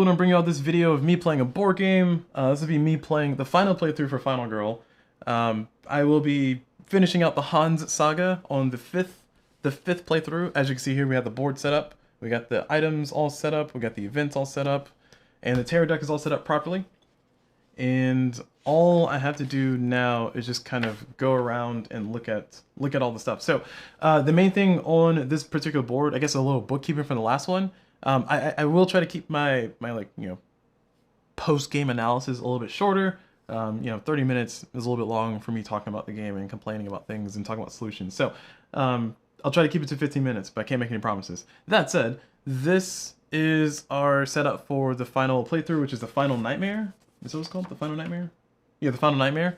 I'm gonna bring you out this video of me playing a board game. This will be me playing the final playthrough for Final Girl. I will be finishing out the Hans saga on the fifth playthrough. As you can see here, we have the board set up, we got the items all set up, we got the events all set up, and the tarot deck is all set up properly. And all I have to do now is just kind of go around and look at all the stuff. So the main thing on this particular board, I guess a little bookkeeping from the last one. I will try to keep my post-game analysis a little bit shorter. 30 minutes is a little bit long for me talking about the game and complaining about things and talking about solutions. So I'll try to keep it to 15 minutes, but I can't make any promises. That said, this is our setup for the final playthrough, which is the Final Nightmare. Is that what it's called? The Final Nightmare? Yeah, the Final Nightmare.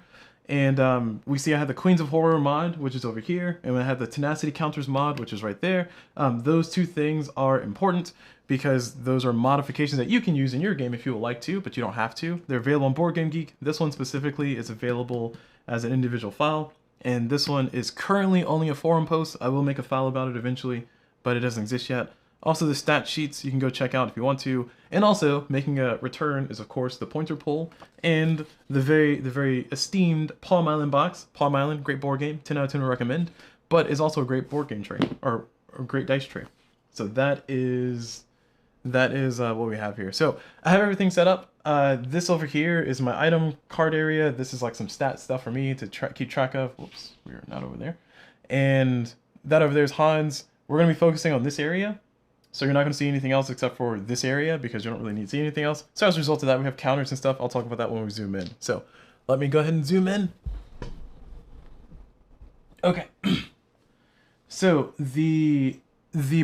And we see I have the Queens of Horror mod, which is over here, and I have the Tenacity Counters mod, which is right there. Those two things are important because those are modifications that you can use in your game if you would like to, but you don't have to. They're available on Board Game Geek. This one specifically is available as an individual file, and this one is currently only a forum post. I will make a file about it eventually, but it doesn't exist yet. Also, the stat sheets you can go check out if you want to. And also, making a return is, of course, the pointer pull and the very esteemed Palm Island box. Palm Island, great board game, 10 out of 10 would recommend, but is also a great board game tray, or a great dice tray. So that is what we have here. So I have everything set up. This over here is my item card area. This is like some stat stuff for me to keep track of. Whoops, we're not over there. And that over there is Hans. We're going to be focusing on this area. So you're not going to see anything else except for this area because you don't really need to see anything else. So as a result of that, we have counters and stuff. I'll talk about that when we zoom in. So let me go ahead and zoom in. Okay. So the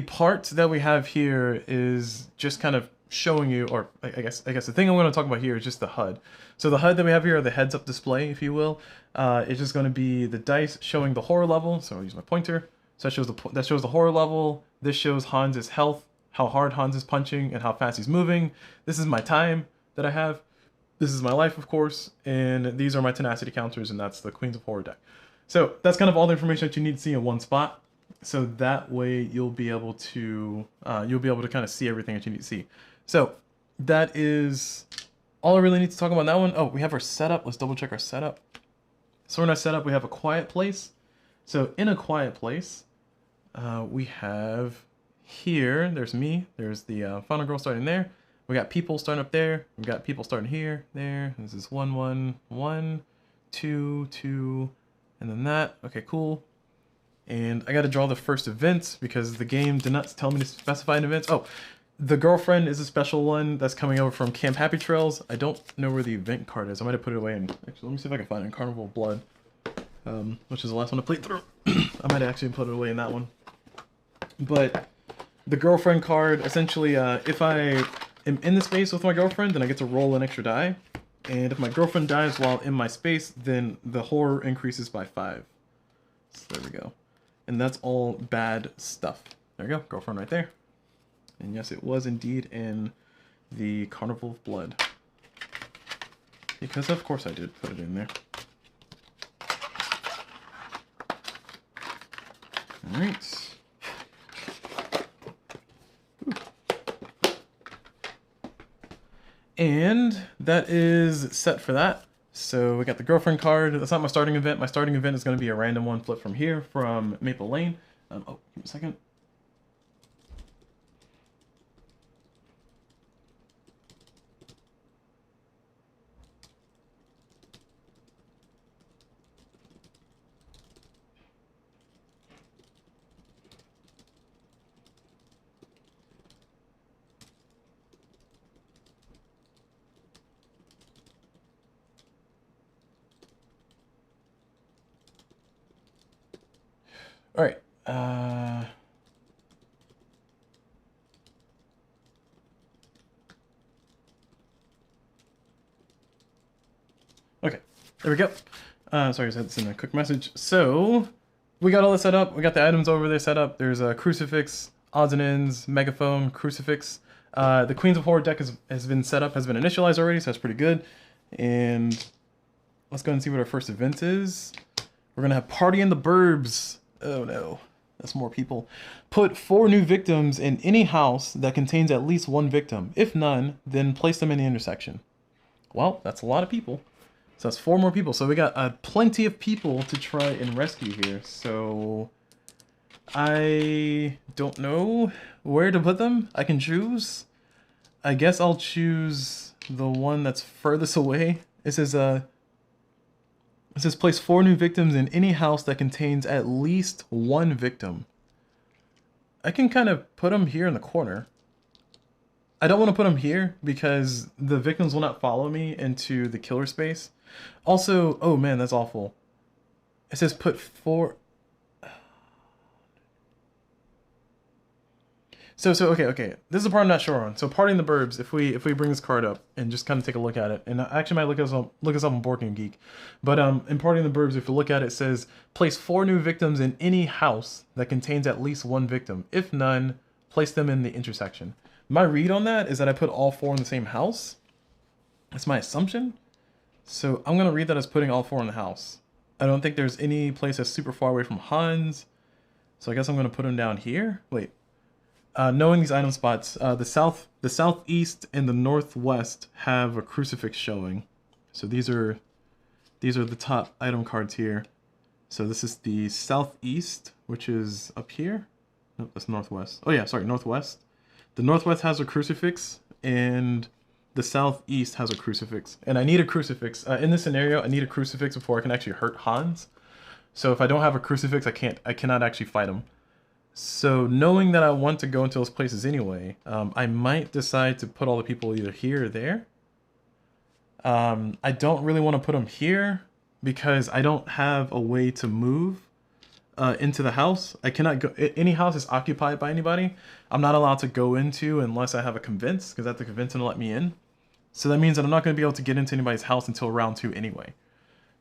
part that we have here is just kind of showing you, or I guess the thing I'm going to talk about here is just the HUD. So the HUD that we have here, are the heads-up display, if you will. It's just going to be the dice showing the horror level. So I'll use my pointer. So that shows the horror level. This shows Hans's health, how hard Hans is punching, and how fast he's moving. This is my time that I have. This is my life, of course, and these are my tenacity counters, and that's the Queens of Horror deck. So that's kind of all the information that you need to see in one spot. So that way you'll be able to kind of see everything that you need to see. So that is all I really need to talk about on that one. Oh, we have our setup. Let's double check our setup. So in our setup, we have a quiet place. So in a quiet place, we have here, there's me, there's the Final Girl starting there. We got people starting up there. We got people starting here, there. This is 1, 1, 1, 2, 2, and then that. Okay, cool. And I got to draw the first event because the game did not tell me to specify an event. Oh, the girlfriend is a special one that's coming over from Camp Happy Trails. I don't know where the event card is. I might have put it away in, actually, let me see if I can find it in Carnival of Blood, which is the last one to play through. I might actually put it away in that one. But the girlfriend card, essentially, if I am in the space with my girlfriend, then I get to roll an extra die. And if my girlfriend dies while in my space, then the horror increases by 5. So there we go. And that's all bad stuff. There we go, girlfriend right there. And yes, it was indeed in the Carnival of Blood. Because of course I did put it in there. Alright. And that is set for that. So we got the girlfriend card. That's not my starting event. My starting event is going to be a random one flipped from here, from Maple Lane. Oh, give me a second. All right. Okay, there we go. Sorry, I said this in a quick message. So we got all this set up. We got the items over there set up. There's a crucifix, odds and ends, megaphone, crucifix. The Queens of Horror deck has been set up, has been initialized already, so that's pretty good. And let's go and see what our first event is. We're gonna have Party in the Burbs. Oh no, That's more people. Put 4 new victims in any house that contains at least 1 victim. If none, then place them in the intersection. Well, that's a lot of people. So that's 4 more people. So we got plenty of people to try and rescue here. So I don't know where to put them. I can choose. I guess I'll choose the one that's furthest away. It says place 4 new victims in any house that contains at least 1 victim. I can kind of put them here in the corner. I don't want to put them here because the victims will not follow me into the killer space. Also, oh man, that's awful. It says put 4... So okay. This is the part I'm not sure on. So Party in the Burbs, if we bring this card up and just kind of take a look at it, and I actually might look us up on Board Game Geek, but in Party in the Burbs, if you look at it, it says place 4 new victims in any house that contains at least 1 victim. If none, place them in the intersection. My read on that is that I put all 4 in the same house. That's my assumption. So I'm gonna read that as putting all 4 in the house. I don't think there's any place that's super far away from Hans, so I guess I'm gonna put them down here. Wait. Knowing these item spots, the southeast and the northwest have a crucifix showing. So these are the top item cards here. So this is the southeast, which is up here. Nope, that's northwest. Oh yeah, sorry, northwest. The northwest has a crucifix, and the southeast has a crucifix. And I need a crucifix. In this scenario, I need a crucifix before I can actually hurt Hans. So if I don't have a crucifix, I cannot actually fight him. So knowing that I want to go into those places anyway, I might decide to put all the people either here or there. I don't really want to put them here because I don't have a way to move into the house. I cannot go, any house is occupied by anybody. I'm not allowed to go into unless I have a convince, because I have to convince them to let me in. So that means that I'm not going to be able to get into anybody's house until round 2 anyway.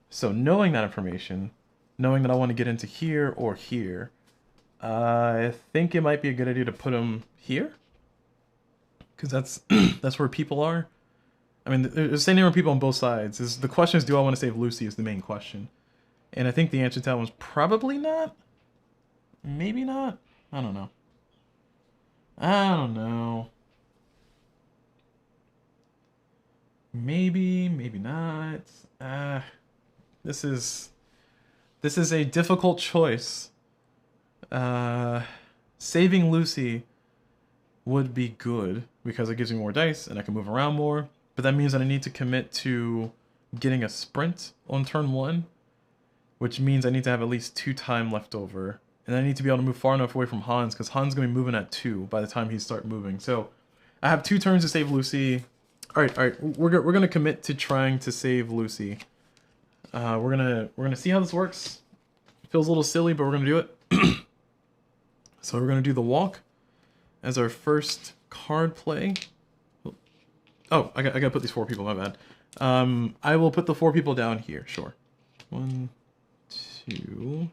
So knowing that information, knowing that I want to get into here or here, I think it might be a good idea to put them here, because that's where people are. I mean, there's the same number of people on both sides. The question is, do I want to save Lucy is the main question. And I think the answer to that one's probably not. Maybe not. I don't know. Maybe not. This is a difficult choice. Saving Lucy would be good because it gives me more dice and I can move around more, but that means that I need to commit to getting a sprint on turn 1, which means I need to have at least 2 time left over, and I need to be able to move far enough away from Hans because Hans is going to be moving at 2 by the time he starts moving. So I have 2 turns to save Lucy. All right, we're gonna commit to trying to save Lucy. We're gonna see how this works. It feels a little silly, but we're gonna do it. So we're going to do the walk as our first card play. Oh, I got to put these 4 people, my bad. I will put the 4 people down here, sure. 1, 2,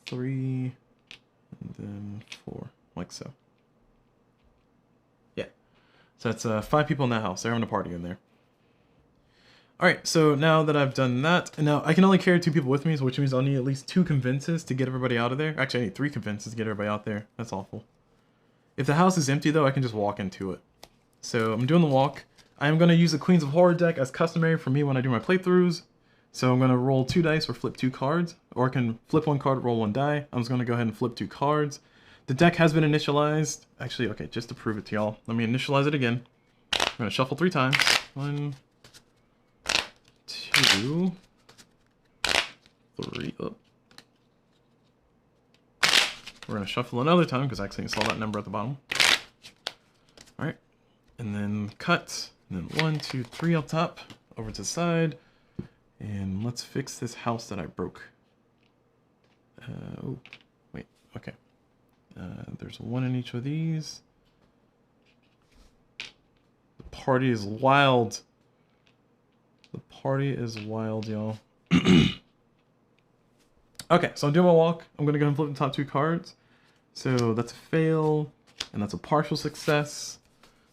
3, and then 4, like so. Yeah. So that's 5 people in that house. They're having a party in there. Alright, so now that I've done that, and now I can only carry 2 people with me, which means I'll need at least 2 convinces to get everybody out of there. Actually, I need 3 convinces to get everybody out there. That's awful. If the house is empty, though, I can just walk into it. So I'm doing the walk. I'm going to use the Queens of Horror deck as customary for me when I do my playthroughs. So I'm going to roll 2 dice or flip 2 cards, or I can flip 1 card, roll 1 die. I'm just going to go ahead and flip 2 cards. The deck has been initialized. Actually, okay, just to prove it to y'all, let me initialize it again. I'm going to shuffle 3 times. 1, 2, 3. Oh. We're going to shuffle another time because I accidentally saw that number at the bottom. Alright. And then cut. And then 1, 2, 3 up top. Over to the side. And let's fix this house that I broke. Oh, wait. Okay. There's 1 in each of these. The party is wild. The party is wild, y'all. Okay, so I'm doing my walk. I'm going to go and flip the top 2 cards. So that's a fail, and that's a partial success.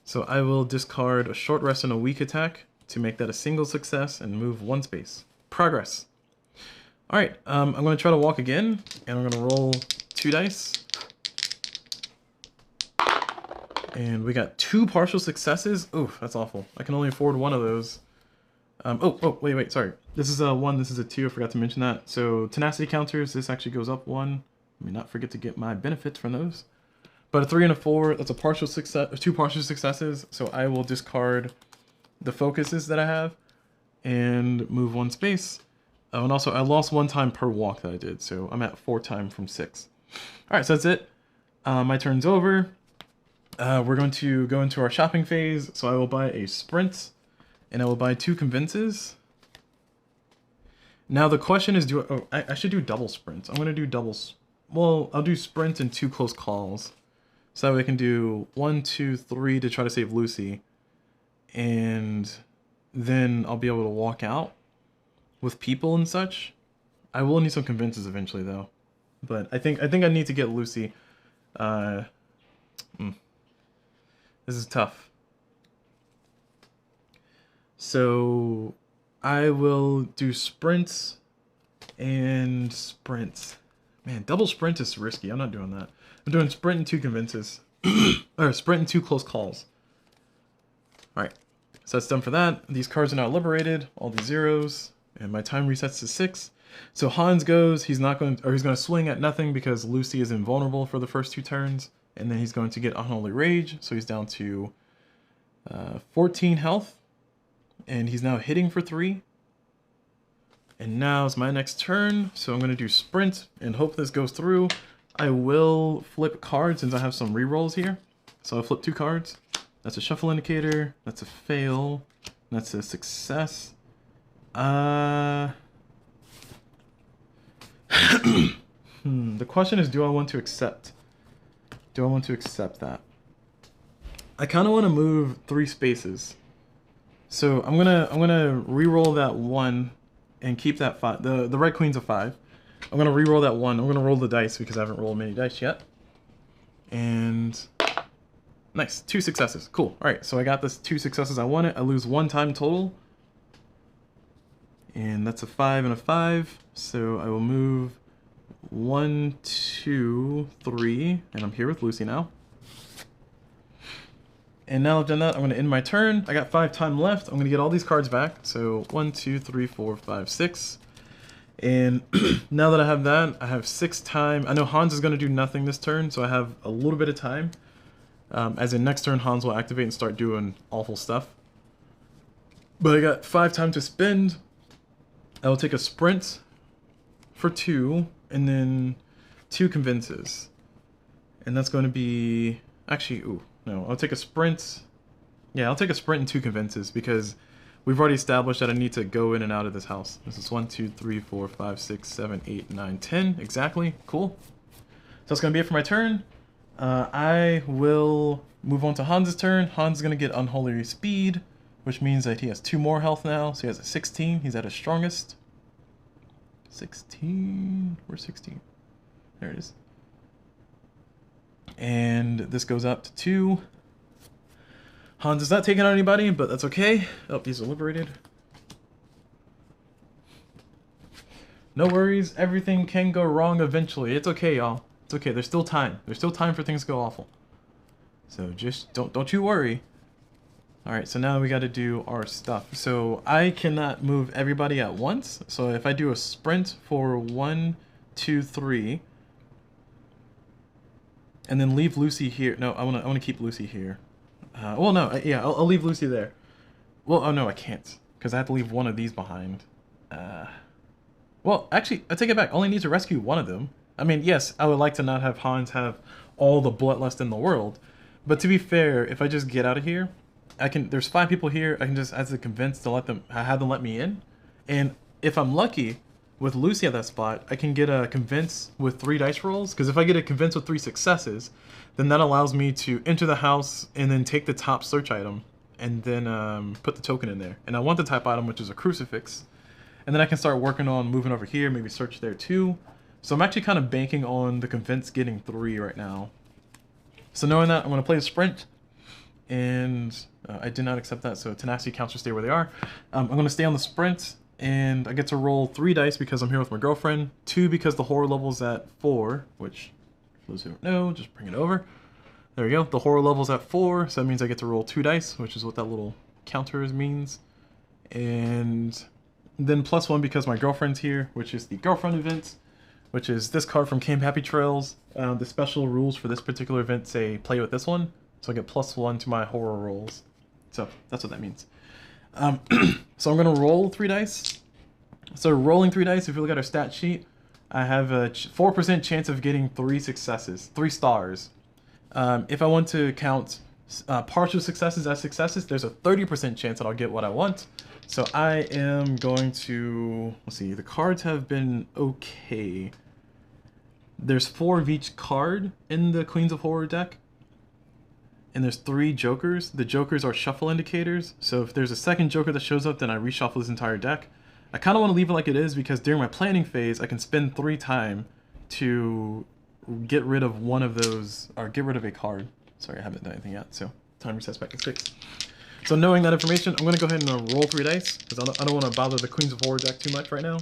So I will discard a short rest and a weak attack to make that a single success and move 1 space. Progress. Alright, I'm going to try to walk again, and I'm going to roll 2 dice. And we got 2 partial successes. Oof, that's awful. I can only afford one of those. Wait, sorry. This is a 1, this is a 2, I forgot to mention that. So, tenacity counters, this actually goes up 1. Let me not forget to get my benefits from those. But a 3 and a 4, that's a partial success, 2 partial successes. So I will discard the focuses that I have and move 1 space. Oh, and also I lost 1 time per walk that I did, so I'm at 4 time from 6. Alright, so that's it. My turn's over. We're going to go into our shopping phase, so I will buy a sprint, and I will buy 2 convinces. Now the question is, I should do double sprints. I'm going to do doubles. Well, I'll do sprint and 2 close calls. So that way I can do 1, 2, 3 to try to save Lucy. And then I'll be able to walk out with people and such. I will need some convinces eventually though. But I think I need to get Lucy. This is tough. So I will do sprints and sprints. Man, double sprint is risky. I'm not doing that. I'm doing sprint and 2 convinces. Or sprint and 2 close calls. Alright. So that's done for that. These cards are now liberated. All the zeros. And my time resets to 6. So Hans goes. He's not going to, or he's going to swing at nothing because Lucy is invulnerable for the first 2 turns. And then he's going to get Unholy Rage. So he's down to 14 health. And he's now hitting for 3. And now is my next turn. So I'm going to do sprint and hope this goes through. I will flip cards since I have some rerolls here. So I'll flip 2 cards. That's a shuffle indicator. That's a fail. That's a success. The question is, do I want to accept? Do I want to accept that? I kind of want to move 3 spaces. So I'm gonna re-roll that 1 and keep that 5. The red queen's a 5. I'm gonna re-roll that 1. I'm gonna roll the dice because I haven't rolled many dice yet. And nice, 2 successes. Cool. All right, so I got this 2 successes I wanted. I lose 1 time total, and that's a 5 and a 5. So I will move 1, 2, 3, and I'm here with Lucy now. And now I've done that, I'm going to end my turn. I got 5 time left. I'm going to get all these cards back. So 1, 2, 3, 4, 5, 6. And now that I have that, I have 6 time. I know Hans is going to do nothing this turn, so I have a little bit of time. As in next turn, Hans will activate and start doing awful stuff. But I got 5 time to spend. I will take a sprint for 2, and then 2 convinces. And that's going to be... Actually, ooh. No, I'll take a sprint. Yeah, I'll take a sprint and 2 convinces because we've already established that I need to go in and out of this house. This is 1, 2, 3, 4, 5, 6, 7, 8, 9, 10. Exactly. Cool. So that's going to be it for my turn. I will move on to Hans' turn. Hans is going to get Unholy Speed, which means that he has 2 more health now. So he has a 16. He's at his strongest. 16. Where's 16? There it is. And this goes up to 2. Hans is not taking out anybody, but that's okay. Oh, these are liberated. No worries. Everything can go wrong eventually. It's okay, y'all. It's okay. There's still time. There's still time for things to go awful. So just don't you worry. Alright, so now we got to do our stuff. So I cannot move everybody at once. So if I do a sprint for 1, 2, 3... and then leave Lucy here. No, I want to keep Lucy here. Well, no, yeah, I'll leave Lucy there. Well, oh no, I can't, because I have to leave one of these behind. Well, actually, I take it back. I only need to rescue one of them. I mean, yes, I would like to not have Hans have all the bloodlust in the world, but to be fair, if I just get out of here, I can. There's 5 people here. I can just have to convince to have them let me in, and if I'm lucky. With Lucy at that spot, I can get a convince with 3 dice rolls, because if I get a convince with 3 successes, then that allows me to enter the house and then take the top search item and then put the token in there. And I want the type item, which is a crucifix. And then I can start working on moving over here, maybe search there too. So I'm actually kind of banking on the convince getting 3 right now. So knowing that, I'm going to play a sprint. And I did not accept that, so tenacity counts will stay where they are. I'm going to stay on the sprint. And I get to roll 3 dice because I'm here with my girlfriend, 2 because the horror level's at 4, which, for those who don't know, just bring it over. There we go, the horror level's at 4, so that means I get to roll 2 dice, which is what that little counter means. And then +1 because my girlfriend's here, which is the girlfriend event, which is this card from Camp Happy Trails. The special rules for this particular event say play with this one, so I get +1 to my horror rolls. So that's what that means. So I'm gonna roll 3 dice. So rolling 3 dice, if you look at our stat sheet, I have a 4% chance of getting 3 successes, 3 stars. If I want to count partial successes as successes, there's a 30% chance that I'll get what I want. So I am going to, let's see, the cards have been okay. There's 4 of each card in the Queens of Horror deck. And there's 3 jokers. The jokers are shuffle indicators. So if there's a second joker that shows up, then I reshuffle this entire deck. I kind of want to leave it like it is because during my planning phase, I can spend 3 time to get rid of one of those, or get rid of a card. Sorry, I haven't done anything yet, so time resets back at 6. So knowing that information, I'm going to go ahead and roll 3 dice because I don't want to bother the Queens of Horror deck too much right now.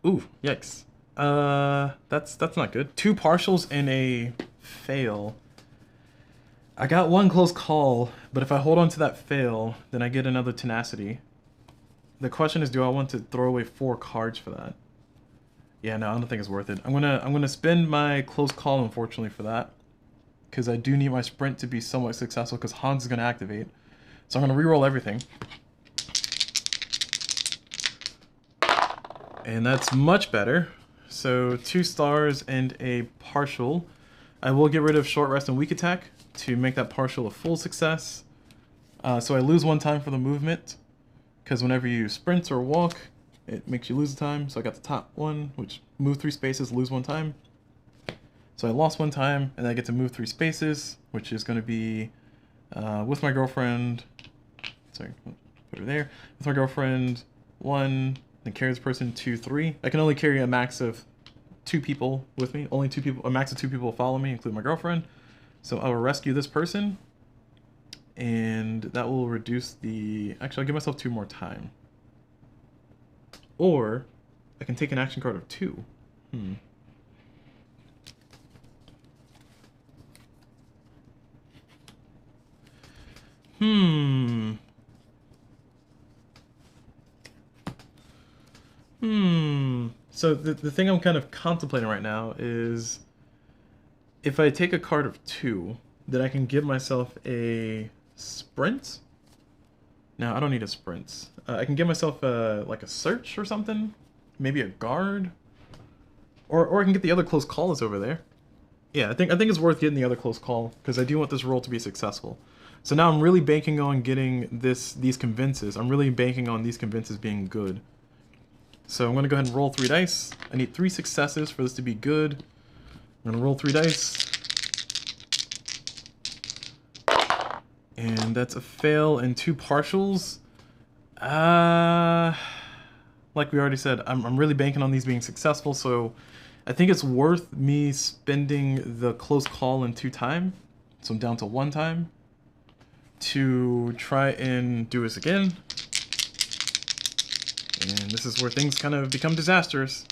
Ooh, yikes. That's not good. 2 partials and a fail. I got 1 close call, but if I hold on to that fail, then I get another tenacity. The question is, do I want to throw away 4 cards for that? Yeah, no, I don't think it's worth it. I'm gonna spend my close call, unfortunately, for that, because I do need my sprint to be somewhat successful, because Hans is gonna activate. So I'm gonna reroll everything, and that's much better. So 2 stars and a partial. I will get rid of short rest and weak attack to make that partial a full success. So I lose 1 time for the movement, because whenever you sprint or walk, it makes you lose a time. So I got the top one, which move 3 spaces, lose 1 time. So I lost 1 time, and I get to move 3 spaces, which is going to be with my girlfriend. Sorry, put her there. With my girlfriend, 1, then carry this person 2, 3. I can only carry a max of 2 people with me. Only 2 people, a max of 2 people will follow me, including my girlfriend. So I will rescue this person, and that will reduce the... Actually, I'll give myself 2 more time. Or I can take an action card of 2. So the thing I'm kind of contemplating right now is if I take a card of 2, then I can give myself a sprint. No, I don't need a sprint. I can give myself like a search or something, maybe a guard, or I can get the other close call that's over there. Yeah, I think it's worth getting the other close call because I do want this roll to be successful. So now I'm really banking on getting these convinces. I'm really banking on these convinces being good. So I'm gonna go ahead and roll 3 dice. I need 3 successes for this to be good. I'm gonna roll 3 dice. And that's a fail and 2 partials. Like we already said, I'm really banking on these being successful, so I think it's worth me spending the close call in 2 time, so I'm down to 1 time, to try and do this again. And this is where things kind of become disastrous.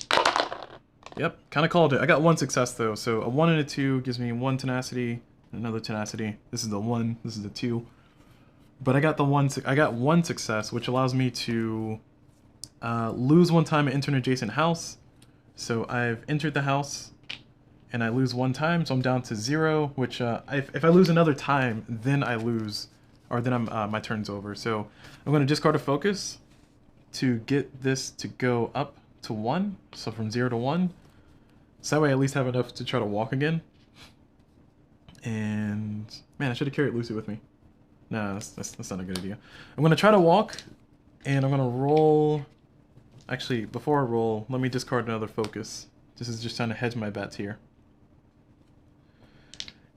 Yep, kind of called it. I got 1 success though, so a 1 and a 2 gives me 1 tenacity, another tenacity. This is the 1, this is the 2. But I got 1 success, which allows me to lose 1 time and enter an adjacent house. So I've entered the house, and I lose 1 time, so I'm down to 0. Which if I lose another time, then I lose, or then my turn's over. So I'm going to discard a focus to get this to go up to 1. So from 0 to 1. So that way I at least have enough to try to walk again. And man, I should have carried Lucy with me. No, that's not a good idea. I'm going to try to walk, and I'm going to roll... Actually, before I roll, let me discard another focus. This is just trying to hedge my bets here.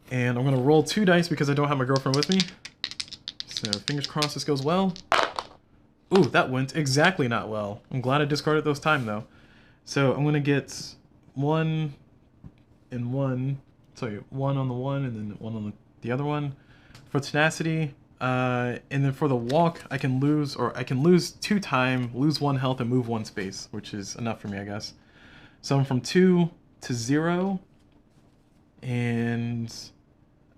And I'm going to roll 2 dice because I don't have my girlfriend with me. So fingers crossed this goes well. Ooh, that went exactly not well. I'm glad I discarded those time though. So I'm going to get 1 and 1. Sorry, 1 on the one and then 1 on the other one. For tenacity, And then for the walk, I can lose 2 time, lose 1 health, and move 1 space, which is enough for me, I guess. So I'm from 2 to 0, and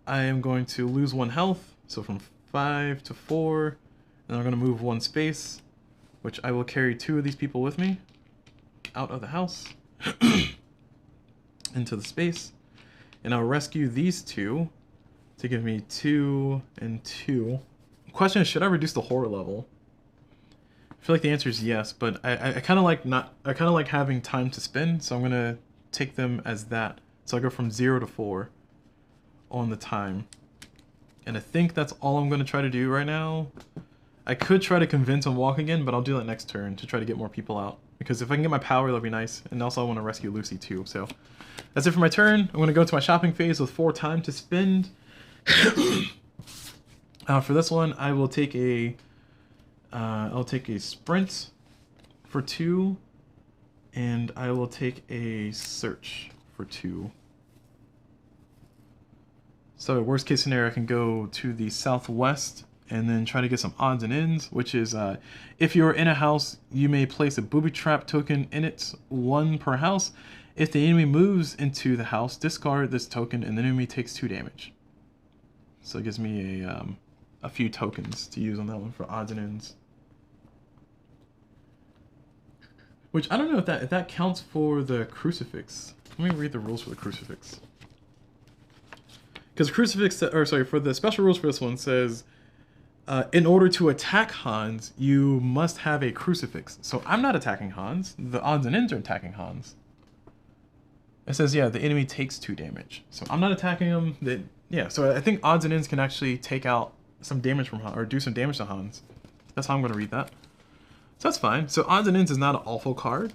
I am going to lose 1 health, so from 5 to 4, and I'm going to move 1 space, which I will carry 2 of these people with me out of the house into the space, and I'll rescue these 2 to give me 2 and 2. Question is, should I reduce the horror level? I feel like the answer is yes, but I kind of like having time to spend, so I'm gonna take them as that. So I go from 0 to 4 on the time, and I think that's all I'm gonna try to do right now. I could try to convince and walk again, but I'll do that next turn to try to get more people out, because if I can get my power, that'll be nice. And also I want to rescue Lucy too. So that's it for my turn. I'm gonna go to my shopping phase with 4 time to spend. For this one, I will take I'll take a sprint for 2, and I will take a search for 2. So worst case scenario, I can go to the southwest and then try to get some odds and ends, which is if you're in a house, you may place a booby trap token in it, 1 per house. If the enemy moves into the house, discard this token, and the enemy takes 2 damage. So it gives me a few tokens to use on that one for odds and ends. Which I don't know if that counts for the crucifix. Let me read the rules for the crucifix. Because crucifix, or sorry, for the special rules for this one says, in order to attack Hans, you must have a crucifix. So I'm not attacking Hans. The odds and ends are attacking Hans. It says, yeah, the enemy takes 2 damage. So I'm not attacking him. Yeah, so I think odds and ends can actually take out some damage from Hans, or do some damage to Hans. That's how I'm going to read that. So that's fine. So odds and ends is not an awful card,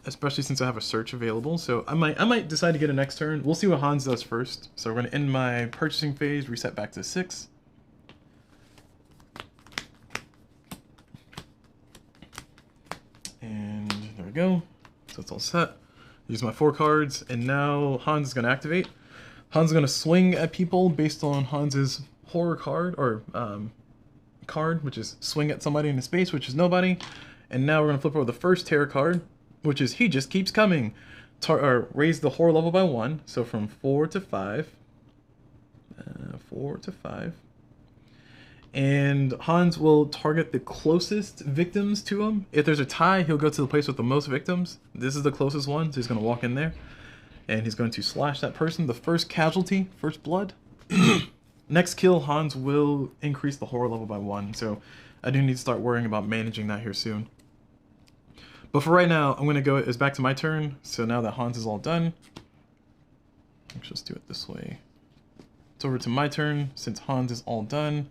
especially since I have a search available. So I might decide to get a next turn. We'll see what Hans does first. So we're going to end my purchasing phase, reset back to 6. And there we go. So it's all set. Use my 4 cards, and now Hans is going to activate. Hans is going to swing at people based on Hans's horror card, or card, which is swing at somebody in a space, which is nobody. And now we're going to flip over the first terror card, which is he just keeps coming. Raise the horror level by 1, so from 4 to 5. 4 to 5. And Hans will target the closest victims to him. If there's a tie, he'll go to the place with the most victims. This is the closest one, so he's going to walk in there. And he's going to slash that person. The first casualty, first blood. Next kill, Hans will increase the horror level by 1. So I do need to start worrying about managing that here soon. But for right now, I'm going to go, it's back to my turn. So now that Hans is all done, let's just do it this way. It's over to my turn since Hans is all done.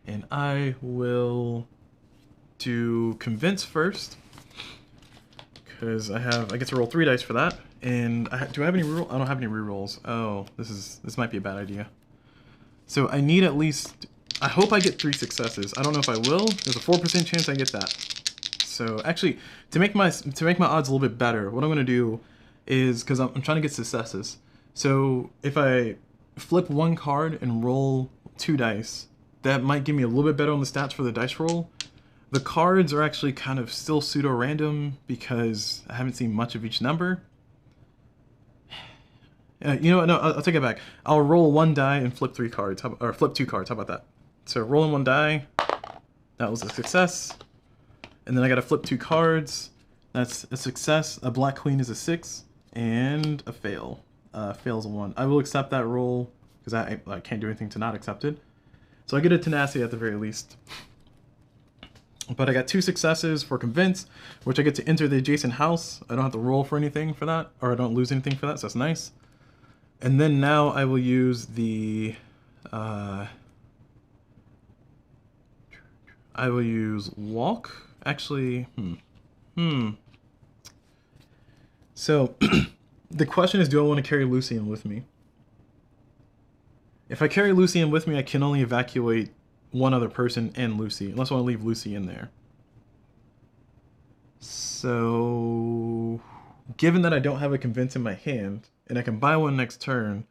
And I will do convince first, because I get to roll 3 dice for that. And do I have any reroll? I don't have any rerolls. Oh, this might be a bad idea. So I need at least, I hope I get 3 successes. I don't know if I will. There's a 4% chance I get that. So actually, to make my odds a little bit better, what I'm gonna do is, because I'm trying to get successes. So if I flip 1 card and roll 2 dice, that might give me a little bit better on the stats for the dice roll. The cards are actually kind of still pseudo-random because I haven't seen much of each number. You know what? No, I'll take it back. I'll roll 1 die and flip 3 cards, or flip 2 cards. How about that? So rolling 1 die, that was a success. And then I gotta flip 2 cards. That's a success. A black queen is a 6, and a fail. Fail's a 1. I will accept that roll because I can't do anything to not accept it. So I get a tenacity at the very least. But I got 2 successes for convince, which I get to enter the adjacent house. I don't have to roll for anything for that, or I don't lose anything for that, so that's nice. And then now I will use the I will use walk. Actually, So the question is, do I want to carry Lucian with me? If I carry Lucian with me, I can only evacuate 1 other person and Lucy, unless I want to leave Lucy in there. So, given that I don't have a convince in my hand, and I can buy 1 next turn,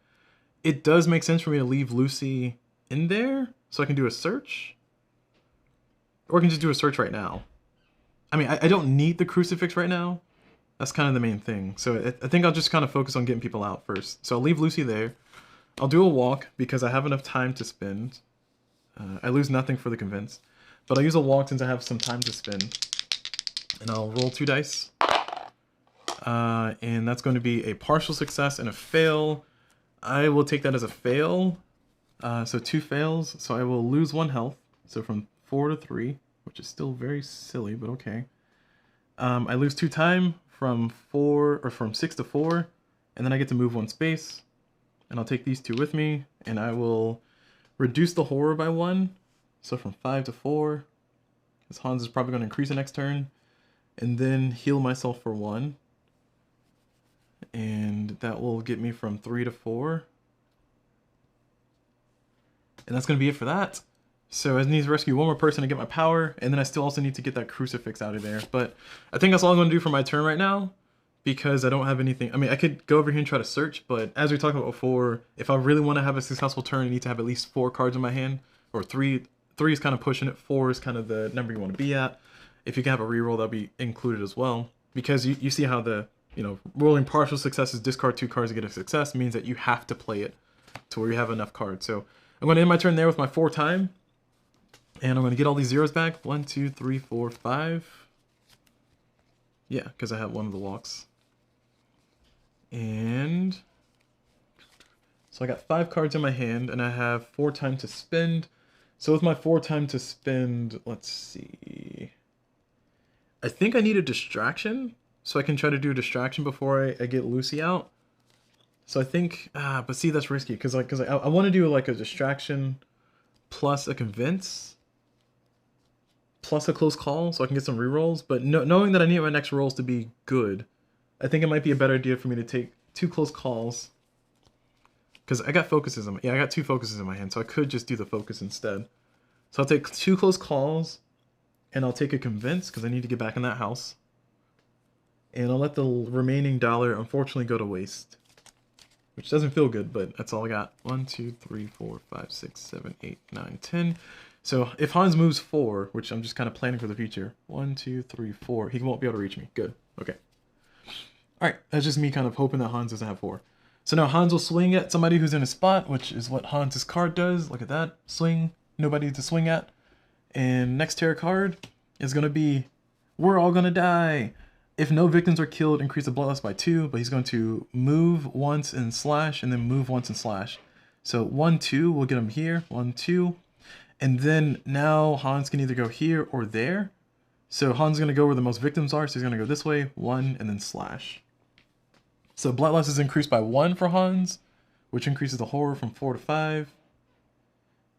it does make sense for me to leave Lucy in there. so I can do a search. Or I can just do a search right now. I mean, I don't need the crucifix right now. That's kind of the main thing. So I think I'll just kind of focus on getting people out first. So I'll leave Lucy there. I'll do a walk because I have enough time to spend. I lose nothing for the convince. But I'll use a walk since I have some time to spend. And I'll roll 2 dice. And that's going to be a partial success and a fail. I will take that as a fail. So 2 fails. So I will lose 1 health. So from 4 to 3, which is still very silly, but okay. I lose 2 time from 6 to 4, and then I get to move 1 space. And I'll take these 2 with me, and I will reduce the horror by 1. So from 5 to 4, because Hans is probably going to increase the next turn, and then heal myself for 1. And that will get me from 3 to 4. And that's going to be it for that. So I need to rescue 1 more person to get my power, and then I still also need to get that crucifix out of there. But I think that's all I'm going to do for my turn right now, because I don't have anything. I mean, I could go over here and try to search, but as we talked about before, if I really want to have a successful turn, I need to have at least 4 cards in my hand, or 3. 3 is kind of pushing it, 4 is kind of the number you want to be at. If you can have a reroll, that'll be included as well, because you see how the, rolling partial successes, discard 2 cards to get a success, means that you have to play it to where you have enough cards. So I'm going to end my turn there with my 4 time. And I'm going to get all these zeros back. 1, 2, 3, 4, 5. Yeah, because I have 1 of the walks. And so I got 5 cards in my hand, and I have 4 time to spend. So with my 4 time to spend, let's see. I think I need a distraction, so I can try to do a distraction before I get Lucy out. So I think, but see, that's risky, because I want to do like a distraction plus a convince. Plus a close call, so I can get some rerolls. But knowing that I need my next rolls to be good, I think it might be a better idea for me to take 2 close calls. Because I got focuses I got 2 focuses in my hand, so I could just do the focus instead. So I'll take 2 close calls, and I'll take a convince, because I need to get back in that house. And I'll let the remaining dollar, unfortunately, go to waste. Which doesn't feel good, but that's all I got. 1, 2, 3, 4, 5, 6, 7, 8, 9, 10. So if Hans moves 4, which I'm just kind of planning for the future. 1, 2, 3, 4. He won't be able to reach me. Good. Okay. Alright, that's just me kind of hoping that Hans doesn't have 4. So now Hans will swing at somebody who's in a spot, which is what Hans' card does. Look at that. Swing. Nobody to swing at. And next tarot card is going to be, we're all going to die. If no victims are killed, increase the bloodlust by 2, but he's going to move once and slash, and then move once and slash. So 1, 2, we'll get him here. 1, 2. And then now Hans can either go here or there. So Hans is going to go where the most victims are, so he's going to go this way, 1, and then slash. So bloodlust is increased by 1 for Hans, which increases the horror from 4 to 5.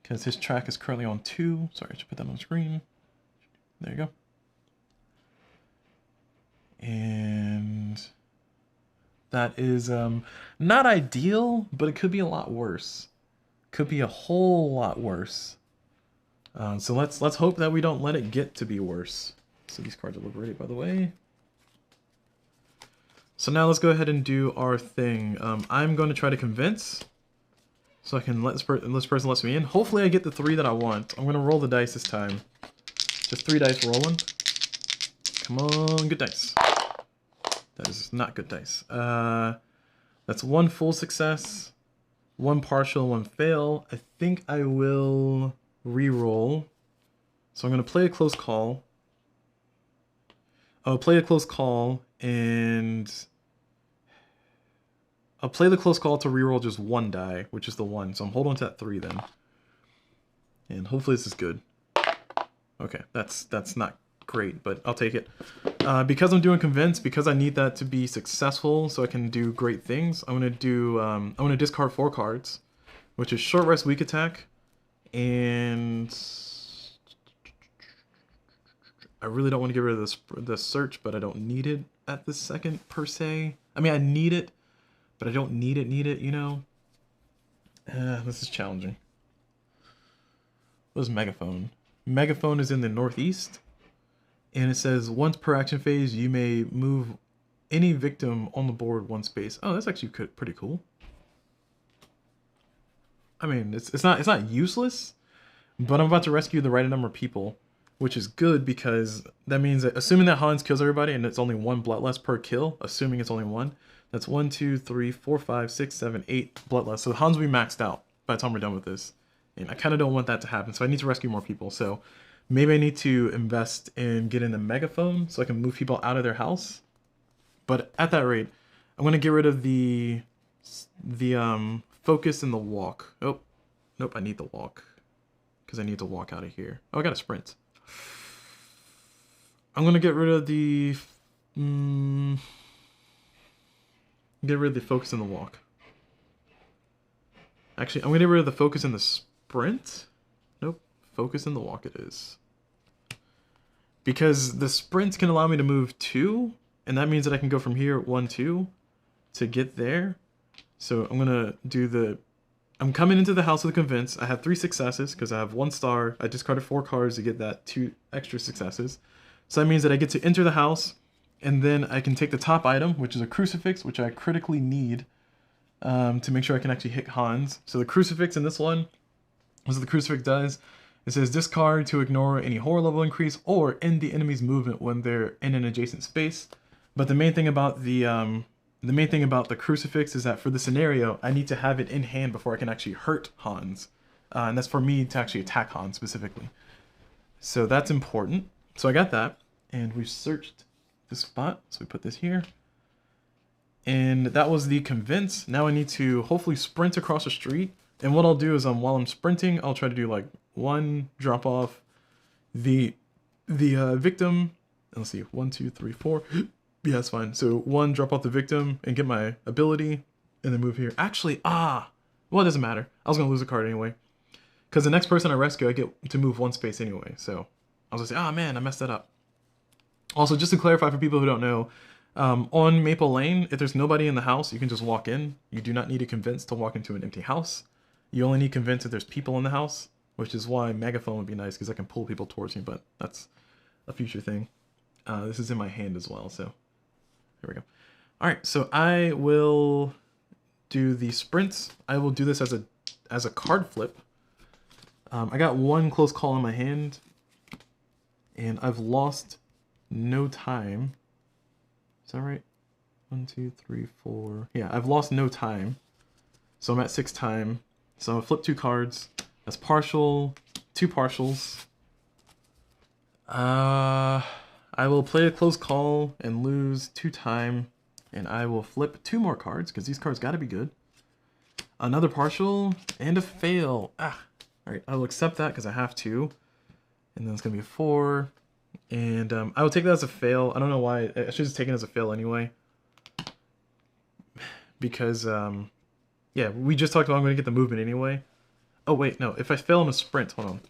Because his track is currently on 2. Sorry, I should put that on the screen. There you go. And that is not ideal, but it could be a lot worse. Could be a whole lot worse. So let's hope that we don't let it get to be worse. So these cards are liberated, by the way. So now let's go ahead and do our thing. I'm going to try to convince, so I can let this person lets me in. Hopefully I get the 3 that I want. I'm going to roll the dice this time. Just 3 dice rolling. Come on, good dice. That is not good dice. That's 1 full success, 1 partial, 1 fail. I think I will re-roll. So I'm going to play a close call. I'll play a close call, and I'll play the close call to re-roll just 1 die, which is the 1. So I'm holding on to that 3 then. And hopefully this is good. Okay, that's not great, but I'll take it. Because I'm doing convince, because I need that to be successful so I can do great things, I'm gonna discard 4 cards, which is short rest, weak attack, and I really don't want to get rid of the search, but I don't need it at this second per se. I mean, I need it, but I don't need it, you know? This is challenging. What is Megaphone? Megaphone is in the northeast, and it says once per action phase you may move any victim on the board 1 space. Oh, that's actually pretty cool. I mean, it's not useless, But I'm about to rescue the right number of people, which is good because that means that assuming that Hans kills everybody and it's only one bloodlust per kill, assuming it's only one, that's 1, 2, 3, 4, 5, 6, 7, 8 bloodlust. So Hans will be maxed out by the time we're done with this. And I kind of don't want that to happen, so I need to rescue more people. So maybe I need to invest in getting the megaphone so I can move people out of their house. But at that rate, I'm going to get rid of the focus and the walk. Oh, nope, I need the walk. Because I need to walk out of here. Oh, I got a sprint. I'm going to get rid of the... get rid of the focus and the walk. Actually, I'm going to get rid of the focus and the sprint. Nope, focus and the walk it is. Because the sprint can allow me to move 2, and that means that I can go from here 1, 2 to get there. So I'm going to do the... I'm coming into the house with a convince. I have 3 successes because I have 1 star. I discarded 4 cards to get that 2 extra successes. So that means that I get to enter the house, and then I can take the top item, which is a crucifix, which I critically need to make sure I can actually hit Hans. So the crucifix in this one, what the crucifix does, it says discard to ignore any horror level increase or end the enemy's movement when they're in an adjacent space. But the main thing about the crucifix is that for the scenario, I need to have it in hand before I can actually hurt Hans. And that's for me to actually attack Hans specifically. So that's important. So I got that, and we've searched the spot. So we put this here. And that was the convince. Now I need to hopefully sprint across the street. And what I'll do is while I'm sprinting, I'll try to do like 1 drop off the victim. Let's see, 1, 2, 3, 4. Yeah, that's fine. So 1, drop off the victim and get my ability, and then move here. Actually, well, it doesn't matter. I was gonna lose a card anyway, because the next person I rescue, I get to move 1 space anyway. So I was gonna say, man, I messed that up. Also, just to clarify for people who don't know, on Maple Lane, if there's nobody in the house, you can just walk in. You do not need a convince to walk into an empty house. You only need convince if there's people in the house, which is why megaphone would be nice because I can pull people towards me, but that's a future thing. This is in my hand as well, so here we go. All right, so I will do the sprints. I will do this as a card flip. I got 1 close call in my hand, and I've lost no time. Is that right? 1, 2, 3, 4. Yeah, I've lost no time. So I'm at 6 time. So I'm gonna flip 2 cards. That's partial, 2 partials. I will play a close call and lose 2 time. And I will flip 2 more cards, because these cards gotta be good. Another partial, and a fail. Alright, I will accept that, because I have to. And then it's gonna be a 4. And I will take that as a fail. I don't know why. I should have taken it as a fail anyway. Because, yeah, we just talked about I'm going to get the movement anyway. Oh, wait, no. If I fail on a sprint, hold on.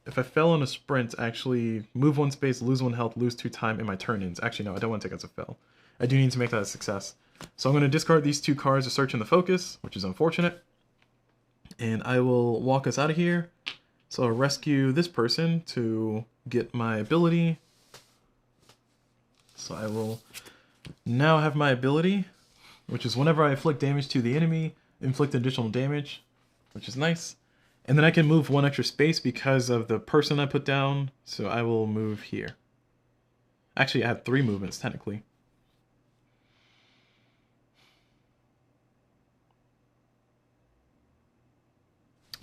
If I fail on a sprint, actually move 1 space, lose 1 health, lose 2 time, and my turn ends. Actually, no, I don't want to take it as a fail. I do need to make that a success. So I'm going to discard these 2 cards to search in the focus, which is unfortunate. And I will walk us out of here. So I'll rescue this person to get my ability. So I will now have my ability, which is whenever I inflict damage to the enemy, inflict additional damage, which is nice. And then I can move 1 extra space because of the person I put down, so I will move here. Actually, I have 3 movements, technically.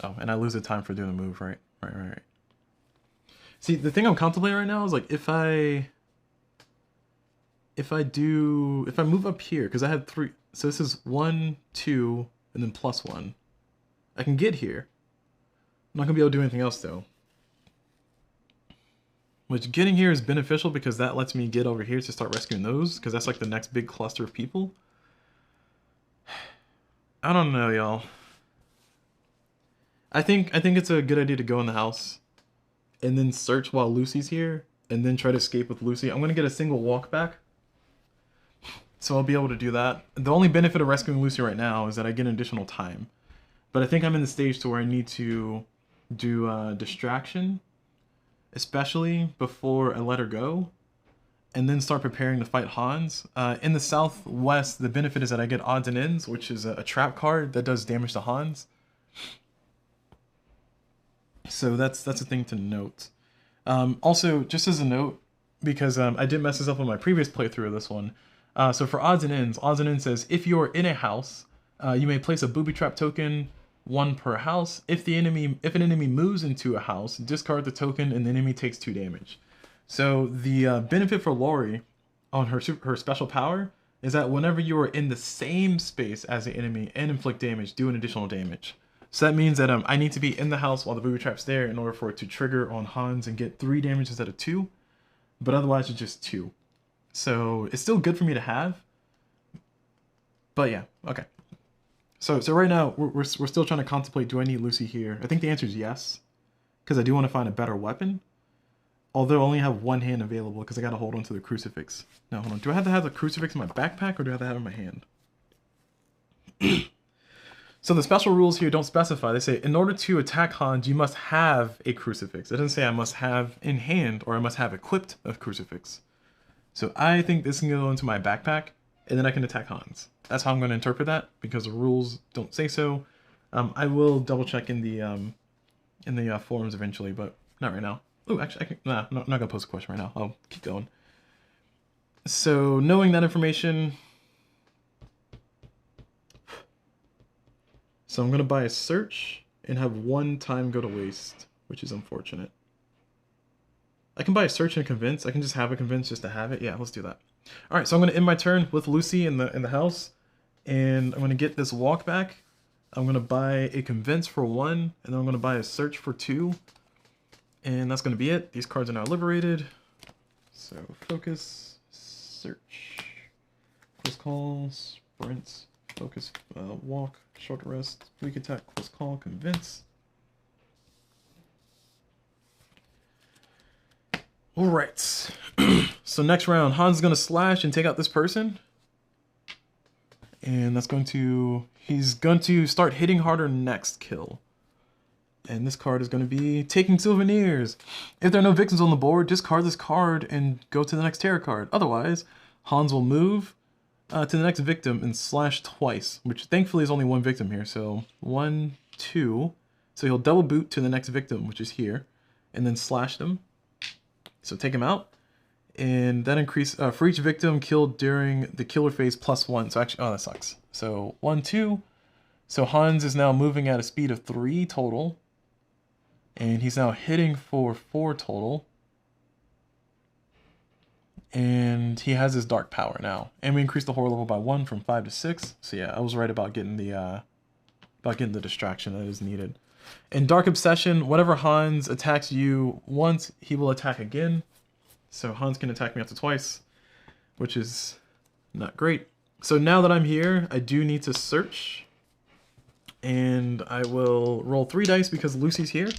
Oh, and I lose the time for doing the move, right? Right. See, the thing I'm contemplating right now is, like, if I move up here, because I had 3, so this is 1, 2, and then +1. I can get here. I'm not going to be able to do anything else, though. Which, getting here is beneficial because that lets me get over here to start rescuing those, because that's like the next big cluster of people. I don't know, y'all. I think it's a good idea to go in the house and then search while Lucy's here and then try to escape with Lucy. I'm going to get a single walk back, so I'll be able to do that. The only benefit of rescuing Lucy right now is that I get additional time. But I think I'm in the stage to where I need to do distraction, especially before I let her go, and then start preparing to fight Hans. In the southwest, the benefit is that I get odds and ends, which is a trap card that does damage to Hans. So that's a thing to note. Also, just as a note, because I did mess this up on my previous playthrough of this one. So for odds and ends says if you're in a house, you may place a booby trap token, one per house. If an enemy moves into a house, discard the token and the enemy takes 2 damage. So the benefit for Lori on her special power is that whenever you are in the same space as the enemy and inflict damage, do an additional damage. So that means that I need to be in the house while the booby trap's there in order for it to trigger on Hans and get 3 damage instead of 2, but otherwise it's just 2. So it's still good for me to have, but yeah, okay. So right now we're still trying to contemplate, do I need Lucy here? I think the answer is yes, because I do want to find a better weapon. Although I only have one hand available because I got to hold on to the crucifix. Now hold on, do I have to have the crucifix in my backpack or do I have to have it in my hand? So the special rules here don't specify. They say, in order to attack Hans, you must have a crucifix. It doesn't say I must have in hand or I must have equipped a crucifix. So I think this can go into my backpack and then I can attack Hans. That's how I'm going to interpret that because the rules don't say so. I will double check in the forums eventually, but not right now. Oh, actually, I'm not going to post a question right now. I'll keep going. So knowing that information... So I'm going to buy a search and have 1 time go to waste, which is unfortunate. I can buy a search and a convince. I can just have a convince just to have it. Yeah, let's do that. All right, so I'm going to end my turn with Lucy in the house, and I'm going to get this walk back. I'm going to buy a convince for 1, and then I'm going to buy a search for 2, and that's going to be it. These cards are now liberated. So focus, search, close call, sprints, focus, walk, short rest, weak attack, close call, convince. Alright. So next round, Hans is going to slash and take out this person. And that's going to... He's going to start hitting harder next kill. And this card is going to be Taking Souvenirs. If there are no victims on the board, discard this card and go to the next tarot card. Otherwise, Hans will move to the next victim and slash twice, which thankfully is only 1 victim here. So 1, 2. So he'll double boot to the next victim, which is here, and then slash them. So take him out, and that increase for each victim killed during the killer phase +1. So actually, oh, that sucks. So 1, 2. So Hans is now moving at a speed of 3 total, and he's now hitting for 4 total. And he has his dark power now, and we increased the horror level by 1 from 5 to 6. So yeah, I was right about getting the distraction that is needed. In Dark Obsession, whenever Hans attacks you once, he will attack again. So Hans can attack me up to twice, which is not great. So now that I'm here, I do need to search. And I will roll 3 dice because Lucy's here.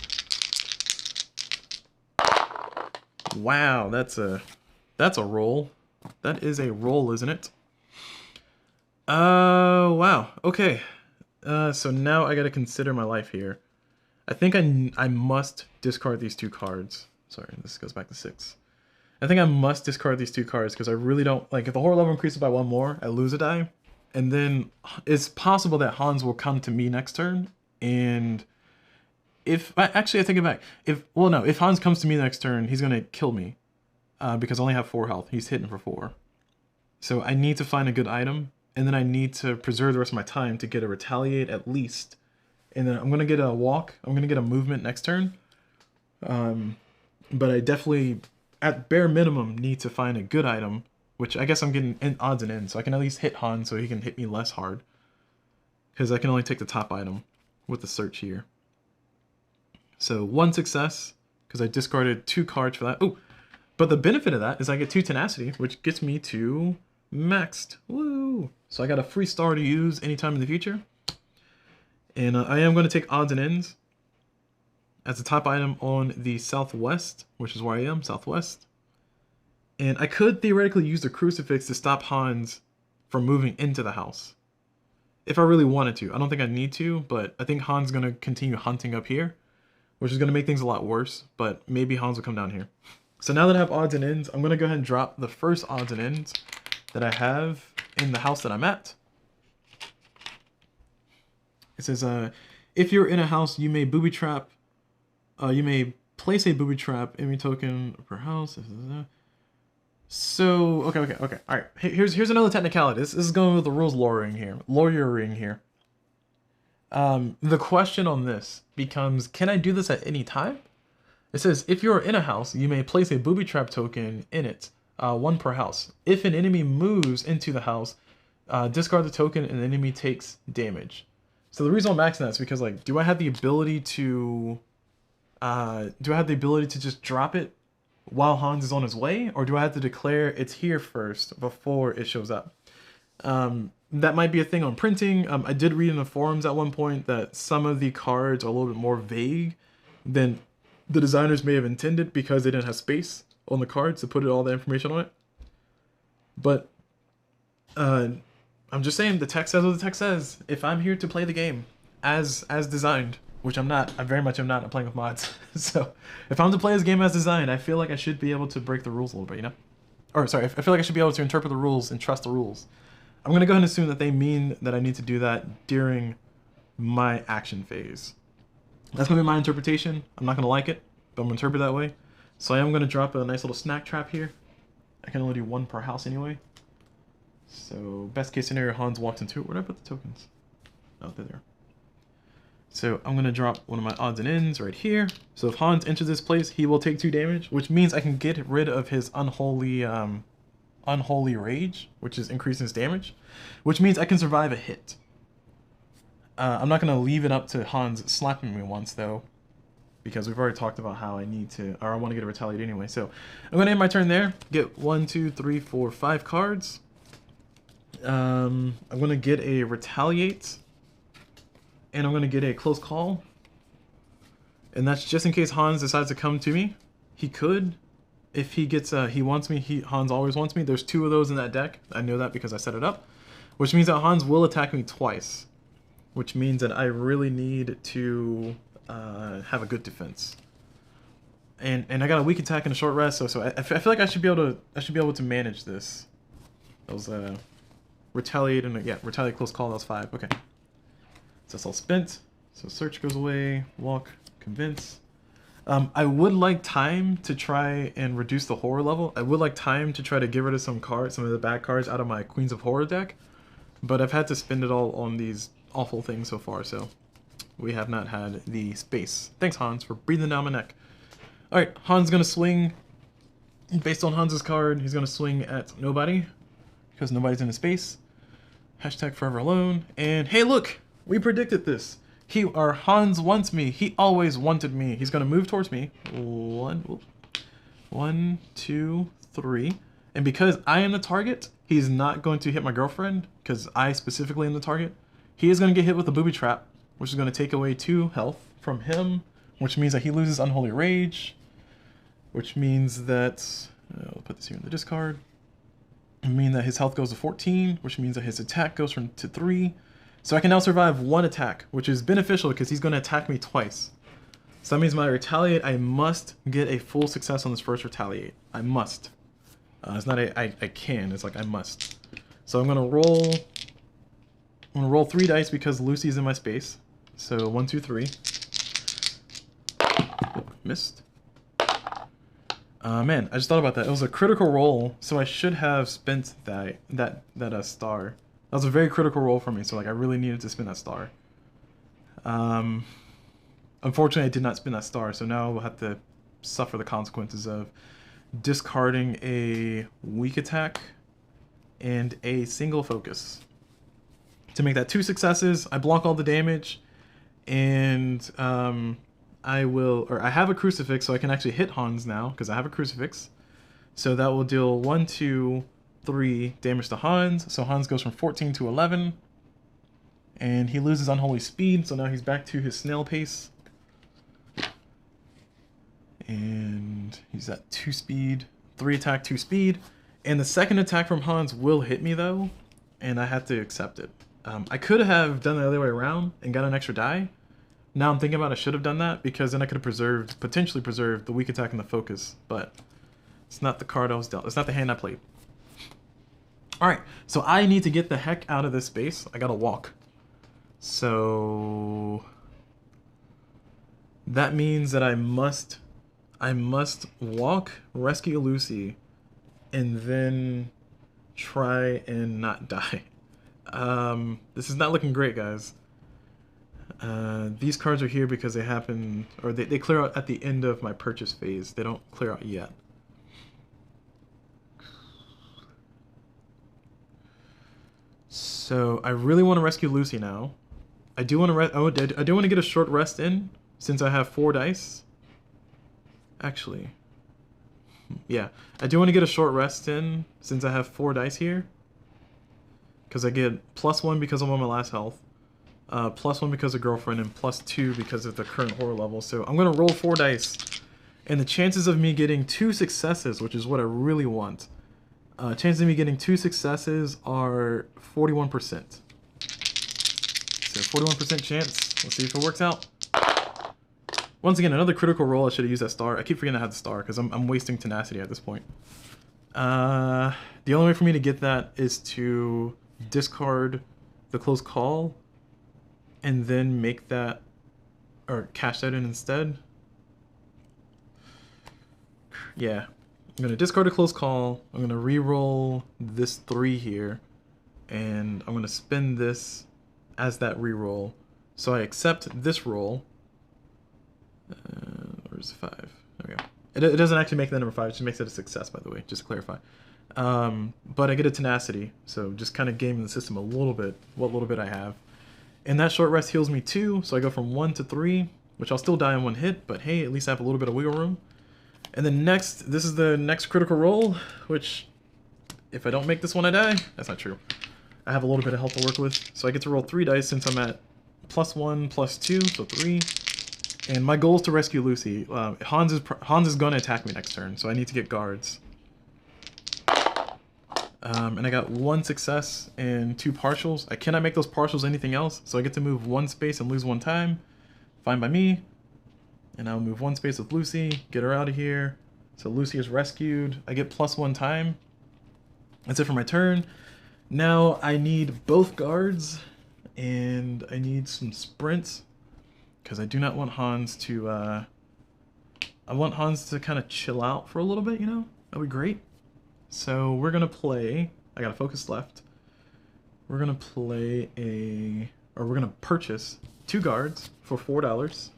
Wow, that's a roll. That is a roll, isn't it? Wow. Okay. So now I gotta consider my life here. I think I must discard these 2 cards. Sorry, this goes back to 6. I think I must discard these 2 cards because I really don't... Like, if the horror level increases by 1 more, I lose a die. And then it's possible that Hans will come to me next turn. And if... Actually, I take it back. If Hans comes to me next turn, he's going to kill me. Because I only have 4 health. He's hitting for 4. So I need to find a good item. And then I need to preserve the rest of my time to get a retaliate at least. And then I'm going to get a walk. I'm going to get a movement next turn. But I definitely, at bare minimum, need to find a good item. Which I guess I'm getting odds and ends. So I can at least hit Han so he can hit me less hard. Because I can only take the top item with the search here. So 1 success. Because I discarded 2 cards for that. Oh, but the benefit of that is I get 2 tenacity. Which gets me to maxed. Woo! So I got a free star to use anytime in the future. And I am going to take odds and ends as the top item on the southwest, which is where I am, southwest. And I could theoretically use the crucifix to stop Hans from moving into the house. If I really wanted to. I don't think I need to, but I think Hans is going to continue hunting up here, which is going to make things a lot worse, but maybe Hans will come down here. So now that I have odds and ends, I'm going to go ahead and drop the first odds and ends that I have in the house that I'm at. It says, if you're in a house, you may booby trap You may place a booby trap, enemy token per house. So, okay. All right, here's another technicality. This is going with the rules lawyering here. The question on this becomes, can I do this at any time? It says, if you're in a house, you may place a booby trap token in it, 1 per house. If an enemy moves into the house, discard the token and the enemy takes damage. So the reason I'm asking that is because, like, do I have the ability to just drop it while Hans is on his way, or do I have to declare it's here first before it shows up? That might be a thing on printing. I did read in the forums at one point that some of the cards are a little bit more vague than the designers may have intended because they didn't have space on the cards to put all the information on it. But I'm just saying, the text says what the text says. If I'm here to play the game as designed, which I'm not, I very much am not, I'm playing with mods. So if I'm to play this game as designed, I feel like I should be able to break the rules a little bit, you know? Or sorry, I feel like I should be able to interpret the rules and trust the rules. I'm going to go ahead and assume that they mean that I need to do that during my action phase. That's going to be my interpretation. I'm not going to like it, but I'm going to interpret that way. So I am going to drop a nice little snack trap here. I can only do 1 per house anyway. So best case scenario, Hans walks into it. Where did I put the tokens? Oh, they're there. So I'm going to drop one of my odds and ends right here. So if Hans enters this place, he will take 2 damage, which means I can get rid of his unholy rage, which is increasing his damage, which means I can survive a hit. I'm not going to leave it up to Hans slapping me once, though, because we've already talked about how I need to, or I want to get a retaliate anyway. So I'm going to end my turn there, get 1, 2, 3, 4, 5 cards. I'm going to get a retaliate, and I'm going to get a close call. And that's just in case Hans decides to come to me. He could. If he gets, he wants me, Hans always wants me. There's 2 of those in that deck. I know that because I set it up. Which means that Hans will attack me twice. Which means that I really need to have a good defense. And I got a weak attack and a short rest, so I feel like I should be able to manage this. That was retaliate and retaliate close call. That was 5. Okay. So that's all spent. So search goes away. Walk. Convince. I would like time to try and reduce the horror level. I would like time to try to get rid of some cards, some of the bad cards out of my Queens of Horror deck. But I've had to spend it all on these awful things so far, so we have not had the space. Thanks, Hans, for breathing down my neck. Alright, Hans is going to swing. Based on Hans's card, he's going to swing at nobody, because nobody's in his space. Hashtag forever alone. And hey, look! We predicted this. Hans wants me. He always wanted me. He's going to move towards me. 1, 2, 3. And because I am the target, he's not going to hit my girlfriend, because I specifically am the target. He is going to get hit with a booby trap, which is going to take away 2 health from him, which means that he loses Unholy Rage, which means that, I'll put this here in the discard, it means that his health goes to 14, which means that his attack goes to 3. So I can now survive 1 attack, which is beneficial because he's going to attack me twice. So that means my retaliate, I must get a full success on this first retaliate. I must. It's not I can, it's like I must. So I'm gonna roll 3 dice because Lucy's in my space. So 1, 2, 3. Oh, missed. Man, I just thought about that. It was a critical roll, so I should have spent that star. That was a very critical roll for me, so like I really needed to spend that star. Unfortunately, I did not spend that star, so now we'll have to suffer the consequences of discarding a weak attack and a single focus. To make that 2 successes, I block all the damage, and I have a crucifix, so I can actually hit Hans now, because I have a crucifix. So that will deal 1, 2, 3 damage to Hans. So Hans goes from 14 to 11. And he loses Unholy Speed, so now he's back to his snail pace. And he's at 2 speed, 3 attack, 2 speed. And the second attack from Hans will hit me though, and I have to accept it. I could have done the other way around and got an extra die. Now I'm thinking about I should have done that because then I could have potentially preserved the weak attack and the focus, but it's not the card I was dealt. It's not the hand I played. Alright, so I need to get the heck out of this space. I gotta walk. So That means that I must walk, rescue Lucy, and then try and not die. This is not looking great, guys. These cards are here because they happen, or they clear out at the end of my purchase phase. They don't clear out yet. So I really want to rescue Lucy now. I do want to I do want to get a short rest in since I have 4 dice. Actually, yeah, I do want to get a short rest in since I have 4 dice here. Because I get +1 because I'm on my last health, +1 because of girlfriend, and +2 because of the current horror level. So I'm gonna roll 4 dice, and the chances of me getting 2 successes, which is what I really want, chances of me getting 2 successes are 41%. So 41% chance. Let's see if it works out. Once again, another critical roll. I should have used that star. I keep forgetting I have the star because I'm wasting tenacity at this point. The only way for me to get that is to discard the close call and then make that, or cash that in instead. Yeah, I'm gonna discard a close call. I'm gonna re-roll this 3 here, and I'm gonna spend this as that re-roll. So I accept this roll. Where's the 5? There we go. It doesn't actually make that number 5, it just makes it a success, by the way, just to clarify. But I get a tenacity, so just kind of gaming the system a little bit, what little bit I have. And that short rest heals me 2, so I go from 1 to 3, which I'll still die in 1 hit, but hey, at least I have a little bit of wiggle room. And then next, this is the next critical roll, which, if I don't make this one, I die. That's not true. I have a little bit of health to work with, so I get to roll 3 dice since I'm at +1, +2, so 3. And my goal is to rescue Lucy. Hans is going to attack me next turn, so I need to get guards. And I got 1 success and 2 partials. I cannot make those partials anything else, so I get to move 1 space and lose 1 time. Fine by me. And I'll move 1 space with Lucy, get her out of here. So Lucy is rescued. I get +1 time. That's it for my turn. Now I need both guards, and I need some sprints, because I do not want Hans to, I want Hans to kind of chill out for a little bit, you know? That'd be great. So we're gonna play, I got a focus left. We're gonna play we're gonna purchase 2 guards for $4.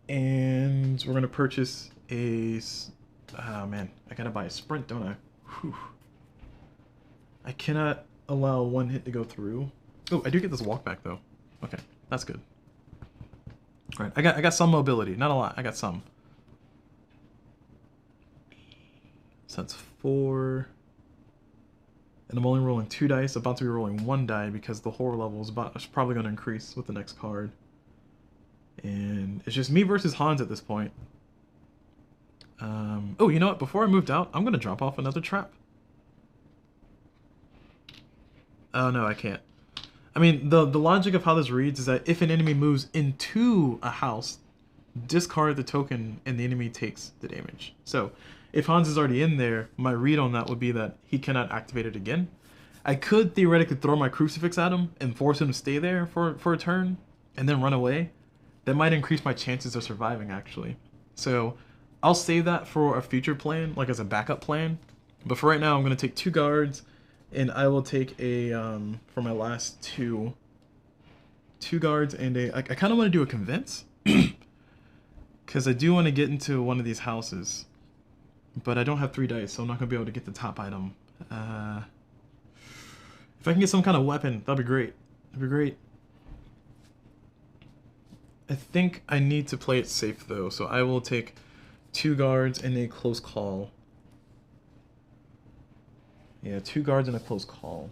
And we're gonna purchase oh man, I gotta buy a sprint, don't I? Whew. I cannot allow 1 hit to go through. Oh, I do get this walk back though. Okay, that's good. All right, I got some mobility, not a lot. I got some. So that's 4. And I'm only rolling 2 dice. About to be rolling 1 die because the horror level is probably going to increase with the next card. And it's just me versus Hans at this point. Oh, you know what? Before I moved out, I'm going to drop off another trap. Oh, no, I can't. I mean, the logic of how this reads is that if an enemy moves into a house, discard the token and the enemy takes the damage. So, if Hans is already in there, my read on that would be that he cannot activate it again. I could theoretically throw my crucifix at him and force him to stay there for a turn and then run away. That might increase my chances of surviving, actually. So, I'll save that for a future plan, like as a backup plan. But for right now, I'm going to take 2 guards. And I will take for my last 2 guards and I kind of want to do a convince. Because I do want to get into one of these houses. But I don't have 3 dice, so I'm not going to be able to get the top item. If I can get some kind of weapon, that'd be great. That'd be great. I think I need to play it safe though, so I will take 2 guards and a close call. Yeah, 2 guards and a close call.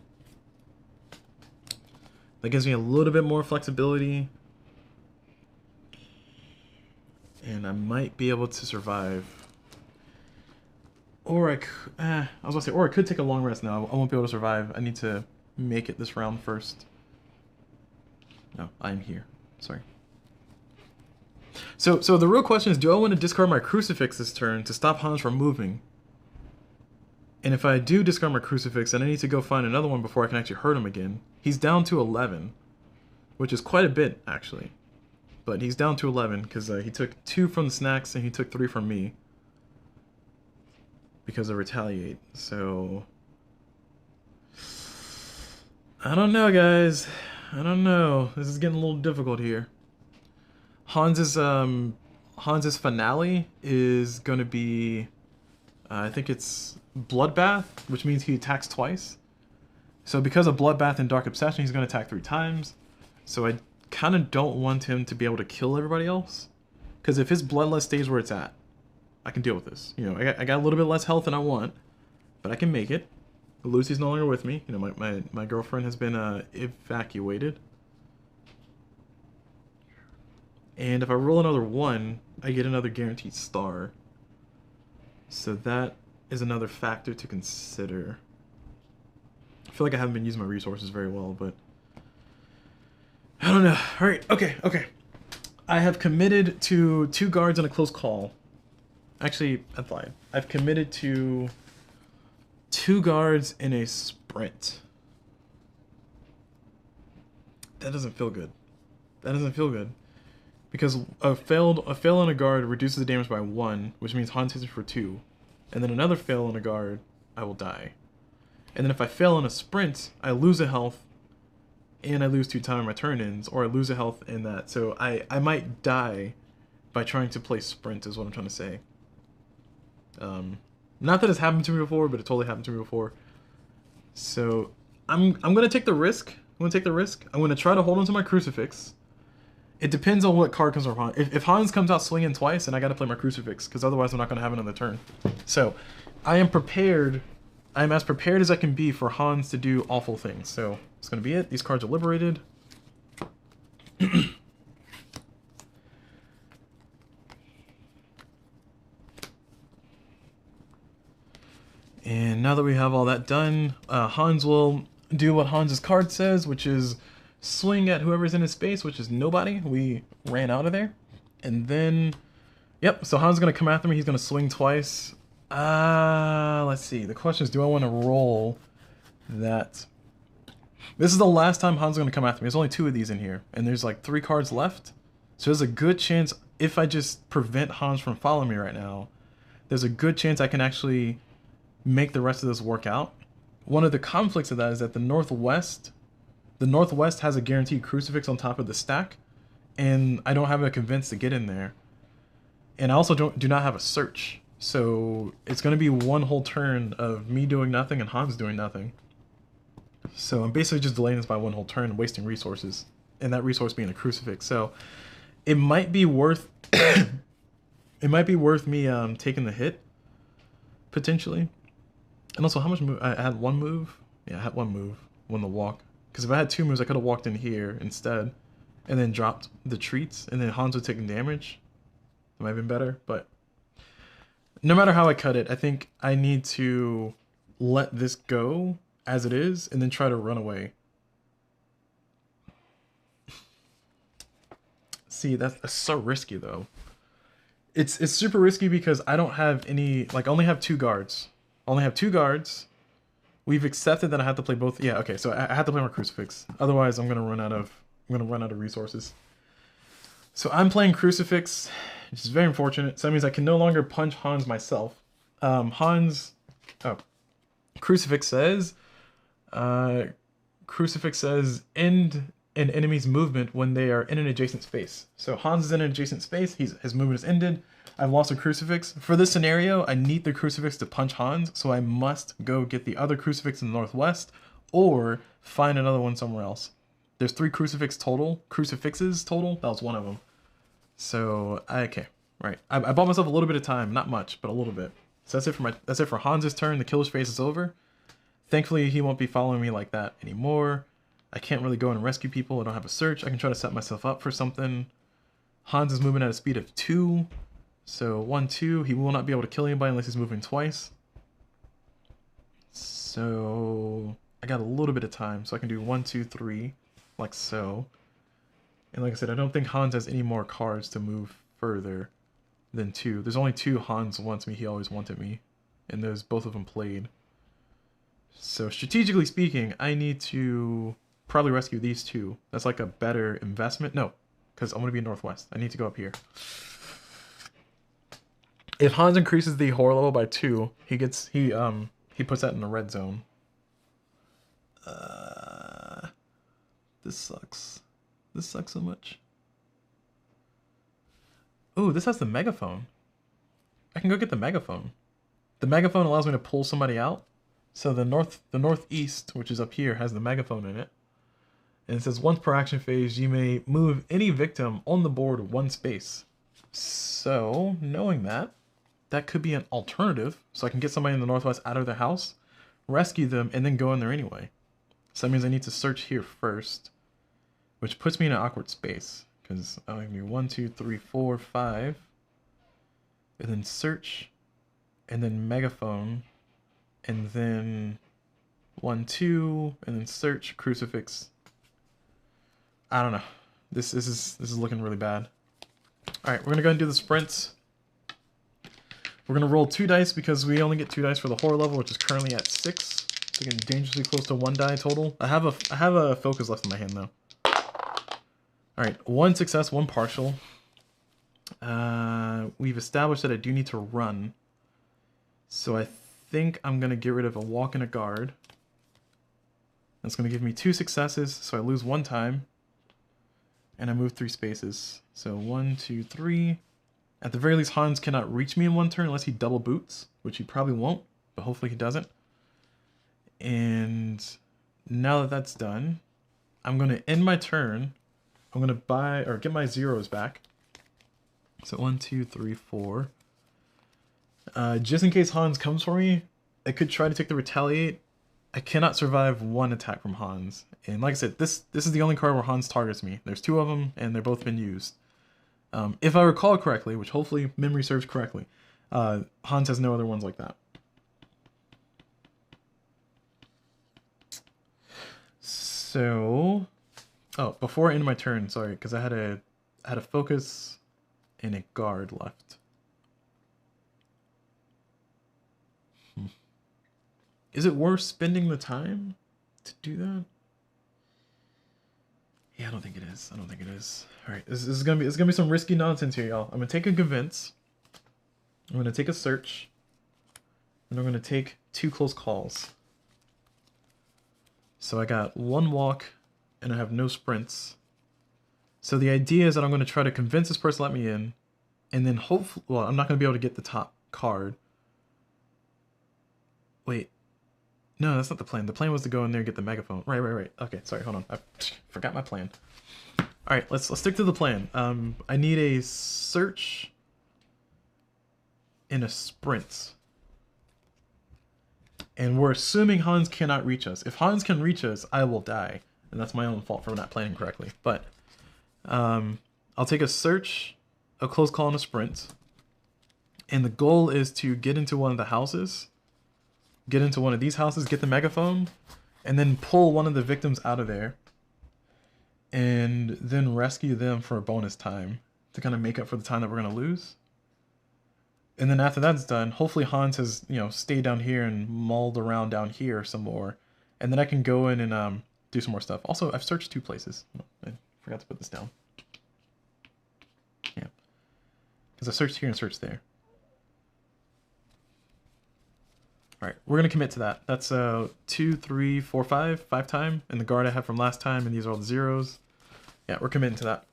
That gives me a little bit more flexibility. And I might be able to survive. Or I was gonna say, or I could take a long rest now. I won't be able to survive. I need to make it this round first. No, I'm here. Sorry. So the real question is, do I want to discard my crucifix this turn to stop Hans from moving? And if I do discard my crucifix, then I need to go find another one before I can actually hurt him again. He's down to 11, which is quite a bit, actually. but he's down to 11 because he took 2 from the snacks and he took 3 from me because of retaliate. So I don't know, guys. I don't know. This is getting a little difficult here. Hans's finale is going to be, I think it's Bloodbath, which means he attacks twice. So because of Bloodbath and Dark Obsession, he's going to attack 3 times. So I kind of don't want him to be able to kill everybody else. Because if his Bloodlust stays where it's at, I can deal with this. You know, I got a little bit less health than I want, but I can make it. Lucy's no longer with me. You know, my girlfriend has been evacuated. And if I roll another 1, I get another guaranteed star. So that is another factor to consider. I feel like I haven't been using my resources very well, but I don't know. Alright, okay. I have committed to 2 guards on a close call. Actually, I lied. I've committed to 2 guards in a sprint. That doesn't feel good. Because a fail on a guard reduces the damage by 1, which means Hans hits me for 2. And then another fail on a guard, I will die. And then if I fail on a sprint, I lose a health, and I lose 2 time on my turn-ins, or I lose a health in that. So I might die by trying to play sprint, is what I'm trying to say. Not that it's happened to me before, but it totally happened to me before. So I'm gonna take the risk. I'm gonna try to hold on to my crucifix. It depends on what card comes from Hans. If Hans comes out swinging twice, then I gotta play my crucifix, because otherwise I'm not gonna have another turn. So I am prepared. I am as prepared as I can be for Hans to do awful things. So it's gonna be it. These cards are liberated. And now that we have all that done, Hans will do what Hans's card says, which is swing at whoever's in his space, which is nobody. We ran out of there. And then, yep, so Hans is going to come after me. He's going to swing twice. Let's see. The question is, do I want to roll that? This is the last time Hans is going to come after me. There's only 2 of these in here, and there's like 3 cards left. So there's a good chance, if I just prevent Hans from following me right now, there's a good chance I can actually make the rest of this work out. One of the conflicts of that is that the Northwest has a guaranteed crucifix on top of the stack, and I don't have a convince to get in there. And I also do not have a search. So it's going to be one whole turn of me doing nothing and Hans doing nothing. So I'm basically just delaying this by one whole turn and wasting resources, and that resource being a crucifix. So it might be worth it might be worth me taking the hit, potentially. And also, how much move? I had 1 move. Yeah, I had 1 move. When the walk. Because if I had 2 moves, I could have walked in here instead, and then dropped the treats, and then Hans would take damage. That might have been better, but no matter how I cut it, I think I need to let this go as it is, and then try to run away. See, that's so risky though. It's super risky because I don't have any, like, I only have 2 guards. We've accepted that I have to play both. Yeah, okay, so I have to play my crucifix. Otherwise, I'm gonna run out of resources. So I'm playing crucifix, which is very unfortunate. So that means I can no longer punch Hans myself. Crucifix says end an enemy's movement when they are in an adjacent space. So Hans is in an adjacent space. His movement is ended. I've lost a crucifix. For this scenario, I need the crucifix to punch Hans, so I must go get the other crucifix in the Northwest, or find another one somewhere else. There's 3 crucifixes total. That was one of them. So, okay, right. I bought myself a little bit of time, not much, but a little bit. So that's it for Hans's turn. The killer's phase is over. Thankfully, he won't be following me like that anymore. I can't really go and rescue people. I don't have a search. I can try to set myself up for something. Hans is moving at a speed of 2. So 1, 2, he will not be able to kill anybody unless he's moving twice. So I got a little bit of time, so I can do 1, 2, 3, like so. And like I said, I don't think Hans has any more cards to move further than 2. There's only 2 Hans wants me, he always wanted me. And there's both of them played. So strategically speaking, I need to probably rescue these 2. That's like a better investment. No, because I'm gonna be northwest. I need to go up here. If Hans increases the horror level by 2, he puts that in the red zone. This sucks. This sucks so much. Ooh, this has the megaphone. I can go get the megaphone. The megaphone allows me to pull somebody out. So the northeast, which is up here, has the megaphone in it. And it says once per action phase, you may move any victim on the board 1 space. So, knowing that, that could be an alternative. So I can get somebody in the northwest out of their house, rescue them, and then go in there anyway. So that means I need to search here first, which puts me in an awkward space. Because I'll give me 1, 2, 3, 4, 5. And then search, and then megaphone, and then 1, 2, and then search, crucifix. I don't know. This is looking really bad. All right, we're gonna go ahead and do the sprints. We're gonna roll 2 dice because we only get 2 dice for the horror level, which is currently at 6. So getting dangerously close to 1 die total. I have a focus left in my hand though. All right, 1 success, 1 partial. We've established that I do need to run. So I think I'm gonna get rid of a walk and a guard. That's gonna give me 2 successes, so I lose 1 time. And I move 3 spaces. So 1, 2, 3. At the very least, Hans cannot reach me in 1 turn unless he double boots, which he probably won't, but hopefully he doesn't. And now that that's done, I'm going to end my turn. I'm going to get my zeros back. So 1, 2, 3, 4. Just in case Hans comes for me, I could try to take the retaliate. I cannot survive 1 attack from Hans. And like I said, this is the only card where Hans targets me. There's 2 of them, and they're both been used. If I recall correctly, which hopefully memory serves correctly, Hans has no other ones like that. So, oh, before I end my turn, sorry, because I had a focus and a guard left. Is it worth spending the time to do that? Yeah, I don't think it is. I don't think it is. All right, this is gonna be some risky nonsense here, y'all. I'm gonna take a convince. I'm gonna take a search, and I'm gonna take 2 close calls. So I got 1 walk, and I have no sprints. So the idea is that I'm gonna try to convince this person to let me in, and then hopefully, well, I'm not gonna be able to get the top card. Wait. No, that's not the plan. The plan was to go in there and get the megaphone. Right. Okay, sorry, hold on. I forgot my plan. All right, let's stick to the plan. I need a search and a sprint. And we're assuming Hans cannot reach us. If Hans can reach us, I will die. And that's my own fault for not planning correctly. But I'll take a search, a close call, and a sprint. And the goal is to get into one of the houses. Get into one of these houses, get the megaphone, and then pull one of the victims out of there. And then rescue them for a bonus time to kind of make up for the time that we're going to lose. And then after that's done, hopefully Hans has, stayed down here and mauled around down here some more. And then I can go in and do some more stuff. Also, I've searched 2 places. I forgot to put this down. Yeah. Because I searched here and searched there. Alright, we're going to commit to that. That's 2, 3, 4, 5 time. And the guard I have from last time, and these are all the zeros. Yeah, we're committing to that.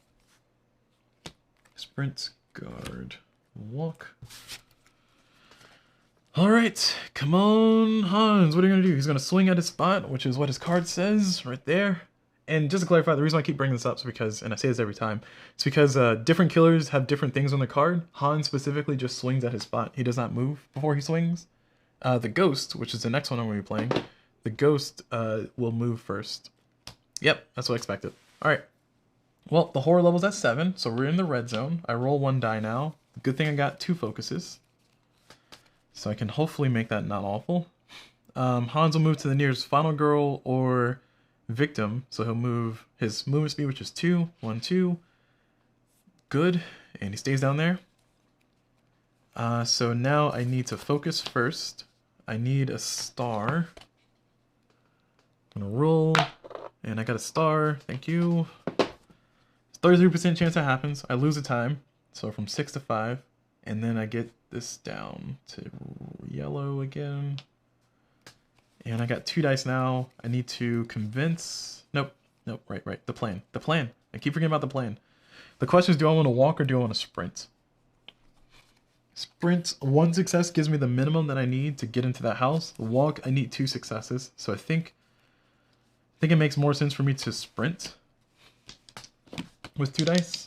Sprint, guard, walk. Alright, come on, Hans. What are you going to do? He's going to swing at his spot, which is what his card says right there. And just to clarify, the reason I keep bringing this up is because, and I say this every time, it's because different killers have different things on the card. Hans specifically just swings at his spot. He does not move before he swings. The Ghost, which is the next one I'm going to be playing, the Ghost will move first. Yep, that's what I expected. Alright. Well, the horror level's at 7, so we're in the red zone. I roll 1 die now. Good thing I got 2 focuses. So I can hopefully make that not awful. Hans will move to the nearest final girl or victim, so he'll move his movement speed, which is 2. 1, 2. Good, and he stays down there. So now I need to focus first. I need a star. I'm gonna roll, and I got a star. Thank you. 33% chance that happens. I lose a time. So from 6 to 5. And then I get this down to yellow again. And I got 2 dice now. I need to convince... Nope. Nope. Right. The plan. I keep forgetting about the plan. The question is, do I want to walk or do I want to sprint? Sprint, 1 success gives me the minimum that I need to get into that house. The walk, I need 2 successes. So I think it makes more sense for me to sprint with 2 dice.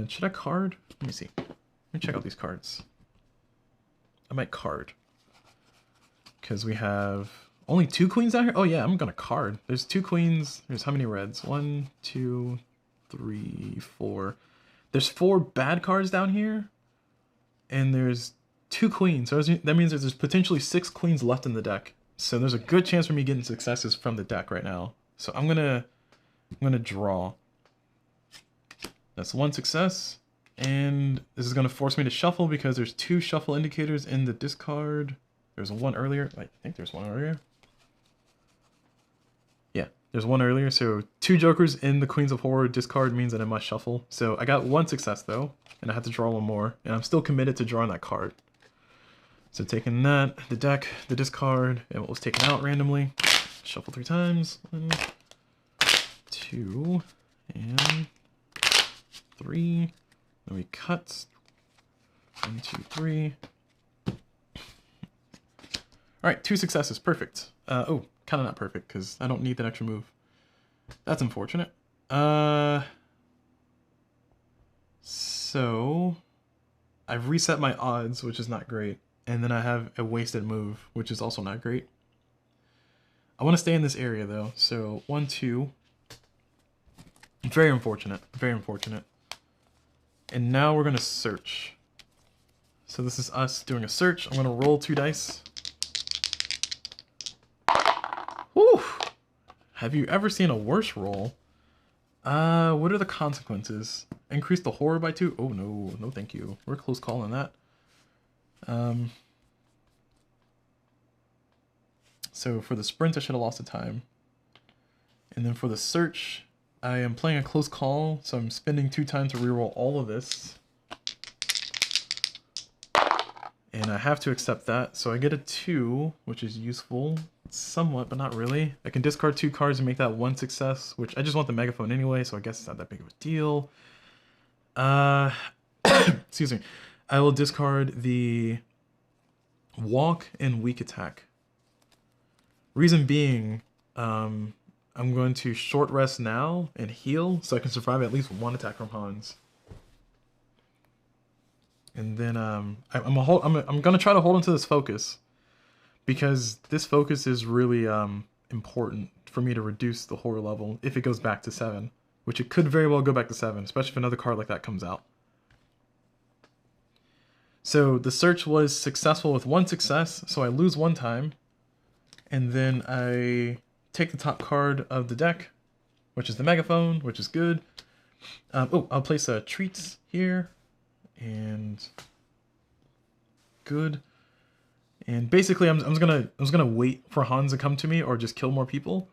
Should I card? Let me see. Let me check out these cards. I might card. Because we have only 2 queens out here? Oh yeah, I'm gonna card. There's 2 queens. There's how many reds? 1, 2, 3, 4. There's 4 bad cards down here. And there's 2 queens. So that means there's potentially 6 queens left in the deck. So there's a good chance for me getting successes from the deck right now. So I'm gonna draw. That's 1 success. And this is gonna force me to shuffle because there's 2 shuffle indicators in the discard. There's 1 earlier. I think there's 1 earlier. Yeah, there's 1 earlier. So 2 jokers in the Queens of Horror discard means that I must shuffle. So I got 1 success though, and I have to draw 1 more. And I'm still committed to drawing that card. So taking that, the deck, the discard, and what was taken out randomly. Shuffle 3 times. 1, 2, and 3. Then we cut. 1, 2, 3. Alright, 2 successes. Perfect. Oh, kind of not perfect, because I don't need that extra move. That's unfortunate. So, I've reset my odds, which is not great. And then I have a wasted move, which is also not great. I want to stay in this area, though. So, 1, 2. Very unfortunate. Very unfortunate. And now we're going to search. So this is us doing a search. I'm going to roll 2 dice. Whew! Have you ever seen a worse roll? What are the consequences? Increase the horror by 2? Oh no, no thank you. We're close call on that. So for the sprint, I should have lost the time. And then for the search, I am playing a close call, so I'm spending 2 times to reroll all of this. And I have to accept that, so I get a 2, which is useful. Somewhat, but not really. I can discard 2 cards and make that 1 success, which I just want the megaphone anyway, so I guess it's not that big of a deal. Excuse me. I will discard the walk and weak attack. Reason being, I'm going to short rest now and heal so I can survive at least 1 attack from Hans. And then I'm gonna try to hold into this focus. Because this focus is really important for me to reduce the horror level if it goes back to 7. Which it could very well go back to 7, especially if another card like that comes out. So the search was successful with 1 success, so I lose 1 time. And then I take the top card of the deck, which is the megaphone, which is good. Oh, I'll place treats here. And good. And basically, I'm just gonna wait for Hans to come to me, or just kill more people,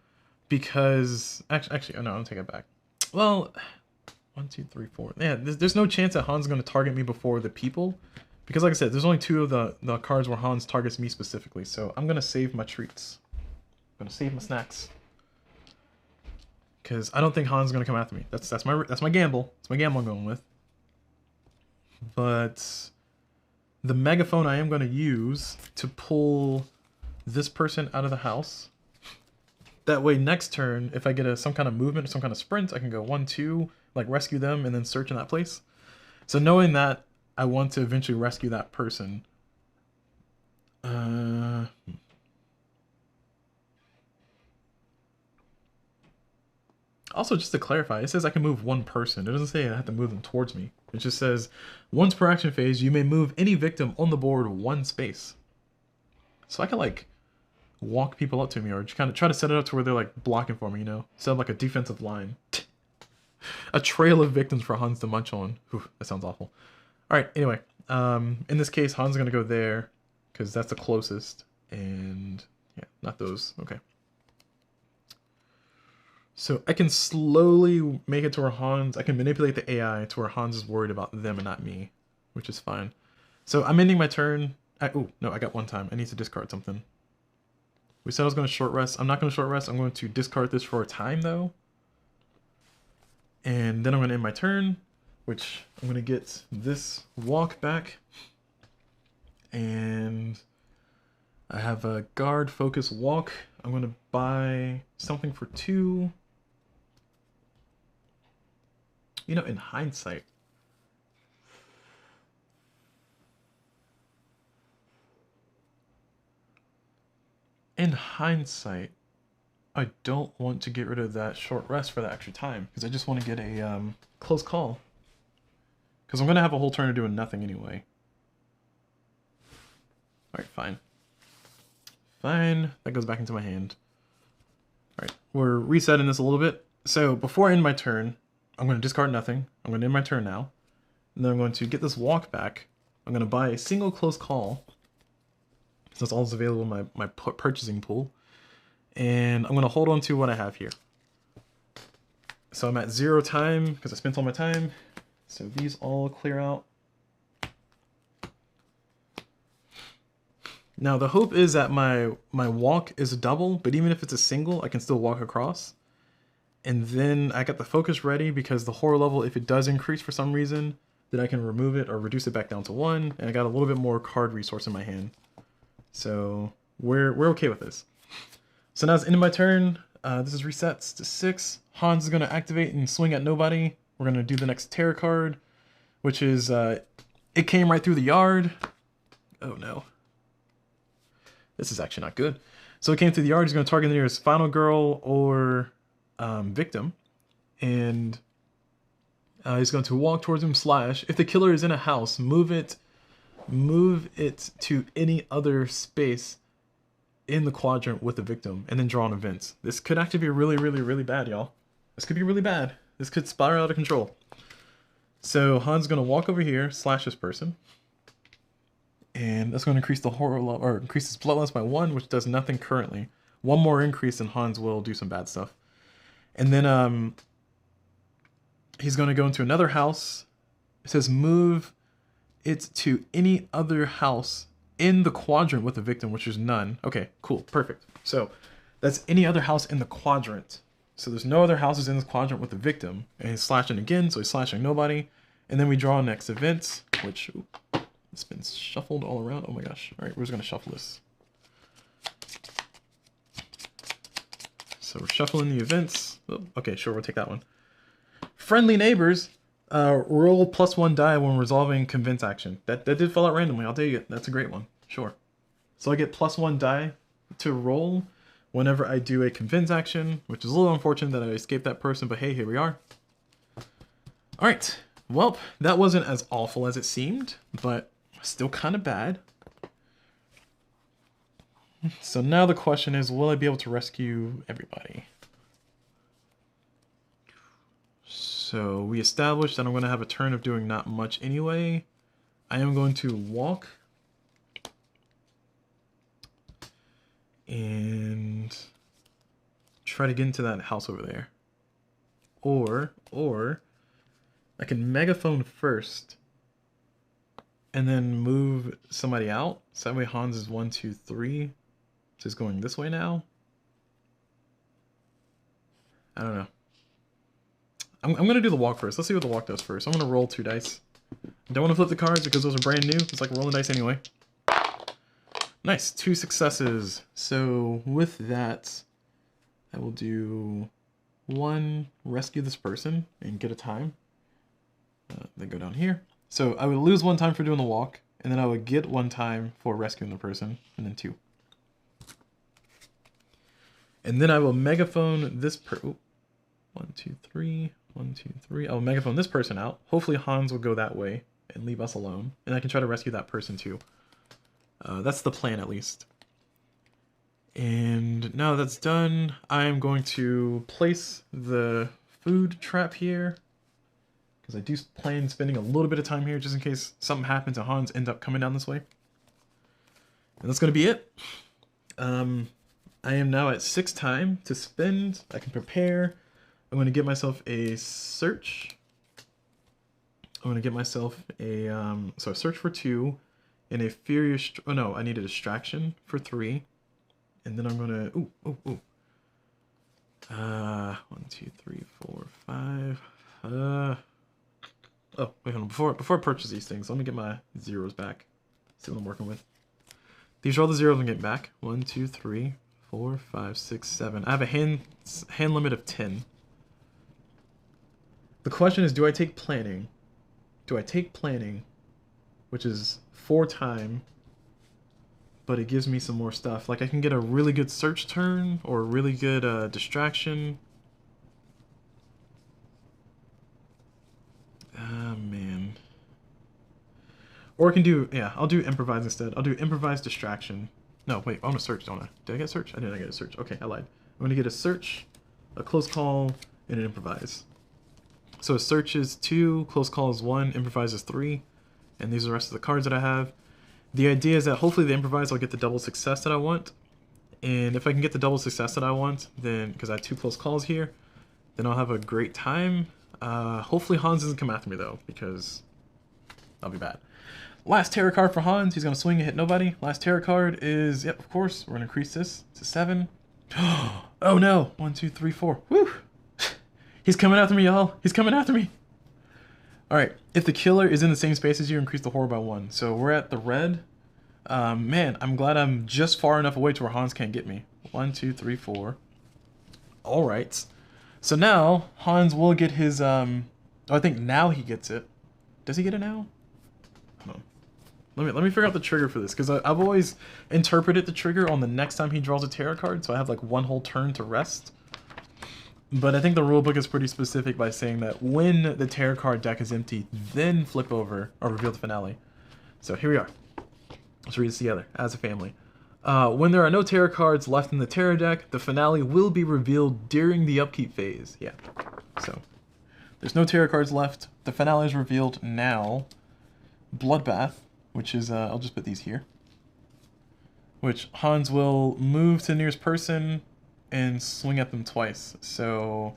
because actually, oh no, I'll take it back. Well, 1, 2, 3, 4. Yeah, there's no chance that Hans is gonna target me before the people, because like I said, there's only 2 of the cards where Hans targets me specifically. So I'm gonna save my treats. I'm gonna save my snacks, because I don't think Hans is gonna come after me. That's my gamble. That's my gamble I'm going with. But the megaphone I am going to use to pull this person out of the house. That way next turn, if I get some kind of movement or some kind of sprint, I can go 1, 2, like rescue them and then search in that place. So knowing that I want to eventually rescue that person. Also, just to clarify, it says I can move 1 person. It doesn't say I have to move them towards me. It just says, once per action phase, you may move any victim on the board 1 space. So I can, like, walk people up to me, or just kind of try to set it up to where they're, like, blocking for me, you know? Set up, like, a defensive line. A trail of victims for Hans to munch on. Whew, that sounds awful. Alright, anyway. In this case, Hans is going to go there, because that's the closest. And, yeah, not those. Okay. So I can slowly make it to where Hans, I can manipulate the AI to where Hans is worried about them and not me, which is fine. So I'm ending my turn. Oh, no, I got one time. I need to discard something. We said I was going to short rest. I'm not going to short rest. I'm going to discard this for a time, though. And then I'm going to end my turn, which I'm going to get this walk back. And I have a guard, focus, walk. I'm going to buy something for 2. You know, in hindsight, I don't want to get rid of that short rest for that extra time, because I just want to get a close call. Because I'm going to have a whole turn of doing nothing anyway. Alright, fine. Fine, that goes back into my hand. Alright, we're resetting this a little bit. So before I end my turn, I'm going to discard nothing. I'm going to end my turn now. And then I'm going to get this walk back. I'm going to buy a single close call. So that's all that's available in my purchasing pool. And I'm going to hold on to what I have here. So I'm at 0 time because I spent all my time. So these all clear out. Now the hope is that my walk is a double, but even if it's a single, I can still walk across. And then I got the focus ready because the horror level, if it does increase for some reason, then I can remove it or reduce it back down to 1. And I got a little bit more card resource in my hand. So we're okay with this. So now it's the end of my turn. This is resets to 6. Hans is going to activate and swing at nobody. We're going to do the next terror card, which is it came right through the yard. Oh no. This is actually not good. So it came through the yard. He's going to target the nearest final girl or victim. And he's going to walk towards him, slash. If the killer is in a house, move it to any other space in the quadrant with the victim, and then draw on events. This could actually be really, really, really bad, y'all. This could be really bad. This could spiral out of control. So Hans is going to walk over here, slash this person. And that's going to increase the horror level, or increase his bloodlines by 1, which does nothing currently. 1 more increase and Hans will do some bad stuff. And then he's going to go into another house. It says move it to any other house in the quadrant with the victim, which is none. Okay, cool, perfect. So that's any other house in the quadrant. So there's no other houses in this quadrant with the victim. And he's slashing again, so he's slashing nobody. And then we draw next event, which it's been shuffled all around. Oh my gosh. All right, we're just gonna shuffle this. So we're shuffling the events. Oh, okay, sure, we'll take that one. Friendly neighbors. Roll +1 die when resolving convince action. That did fall out randomly. I'll take it. That's a great one. Sure. So I get +1 die to roll whenever I do a convince action, which is a little unfortunate that I escaped that person, but hey, here we are. All right. Well, that wasn't as awful as it seemed, but still kind of bad. So now the question is, will I be able to rescue everybody? So we established that I'm going to have a turn of doing not much anyway. I am going to walk. And try to get into that house over there. Or I can megaphone first and then move somebody out. So that way Hans is 1, 2, 3. So he's going this way now. I don't know. I'm going to do the walk first. Let's see what the walk does first. I'm going to roll 2 dice. Don't want to flip the cards because those are brand new. It's like rolling dice anyway. Nice, 2 successes. So with that, I will do 1, rescue this person and get a time. Then go down here. So I would lose 1 time for doing the walk, and then I would get 1 time for rescuing the person, and then 2. And then I will megaphone this 1, 2, 3, 1, 2, 3. I will megaphone this person out. Hopefully Hans will go that way and leave us alone, and I can try to rescue that person too. That's the plan, at least. And now that's done, I am going to place the food trap here, because I do plan spending a little bit of time here just in case something happens and Hans ends up coming down this way. And that's going to be it. I am now at 6 time to spend. I can prepare. I'm going to get myself a search. I'm going to get myself a, so a search for 2, and a furious, oh no, I need a distraction for 3. And then I'm going to, 1, 2, 3, 4, 5. Oh, wait, hold on. Before I purchase these things, let me get my zeros back. See what I'm working with. These are all the zeros I'm getting back. 1, 2, 3, 4, 5, 6, 7. I have a hand limit of 10. The question is, do I take planning? Do I take planning, which is 4 time, but it gives me some more stuff. Like I can get a really good search turn or a really good distraction. Ah, man. Or I can do, yeah, I'll do improvise instead. I'll do improvise distraction. No, wait, I want to search, don't I? Did I get search? I didn't get a search. Okay, I lied. I'm going to get a search, a close call, and an improvise. So a search is 2, close call is 1, improvise is 3, and these are the rest of the cards that I have. The idea is that hopefully the improvise I'll get the double success that I want. And if I can get the double success that I want, then, because I have 2 close calls here, then I'll have a great time. Hopefully Hans doesn't come after me though, because that'll be bad. Last terror card for Hans. He's going to swing and hit nobody. Last terror card is, yep, of course, we're going to increase this to 7. Oh no! 1, 2, 3, 4. Woo! He's coming after me, y'all. He's coming after me. Alright, if the killer is in the same space as you, increase the horror by 1. So we're at the red. Man, I'm glad I'm just far enough away to where Hans can't get me. 1, 2, 3, 4. Alright. So now, Hans will get his, oh, I think now he gets it. Does he get it now? Hold on. Let me figure out the trigger for this, because I've always interpreted the trigger on the next time he draws a tarot card, so I have like 1 whole turn to rest. But I think the rulebook is pretty specific by saying that when the tarot card deck is empty, then flip over or reveal the finale. So here we are. Let's read this together as a family. When there are no tarot cards left in the tarot deck, the finale will be revealed during the upkeep phase. Yeah. So there's no tarot cards left. The finale is revealed now. Bloodbath, which is, I'll just put these here. Which Hans will move to the nearest person and swing at them twice. So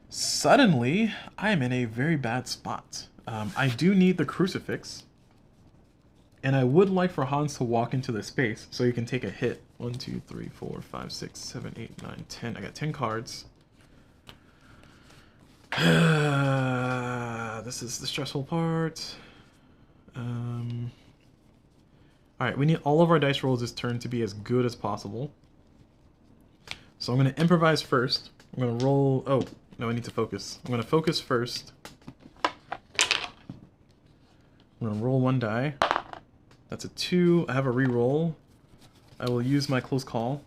suddenly I'm in a very bad spot. I do need the crucifix, and I would like for Hans to walk into the space so he can take a hit. 1, 2, 3, 4, 5, 6, 7, 8, 9, 10. I got 10 cards. This is the stressful part. Alright, we need all of our dice rolls this turn to be as good as possible. So I'm going to improvise first. I'm going to roll... Oh, no, I need to focus. I'm going to focus first. I'm going to roll 1 die. That's a 2. I have a reroll. I will use my close call.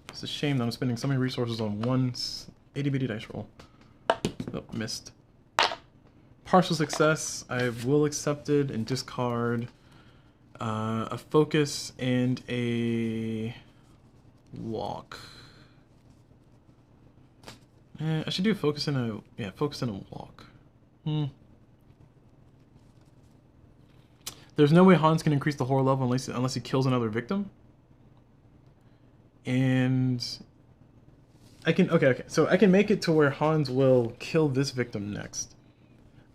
It's a shame that I'm spending so many resources on one itty-bitty dice roll. Oh, missed. Partial success. I will accept it and discard a focus and a walk. I should do a focus and a... Yeah, focus and a walk. There's no way Hans can increase the horror level unless he kills another victim. And... I can... Okay. So I can make it to where Hans will kill this victim next.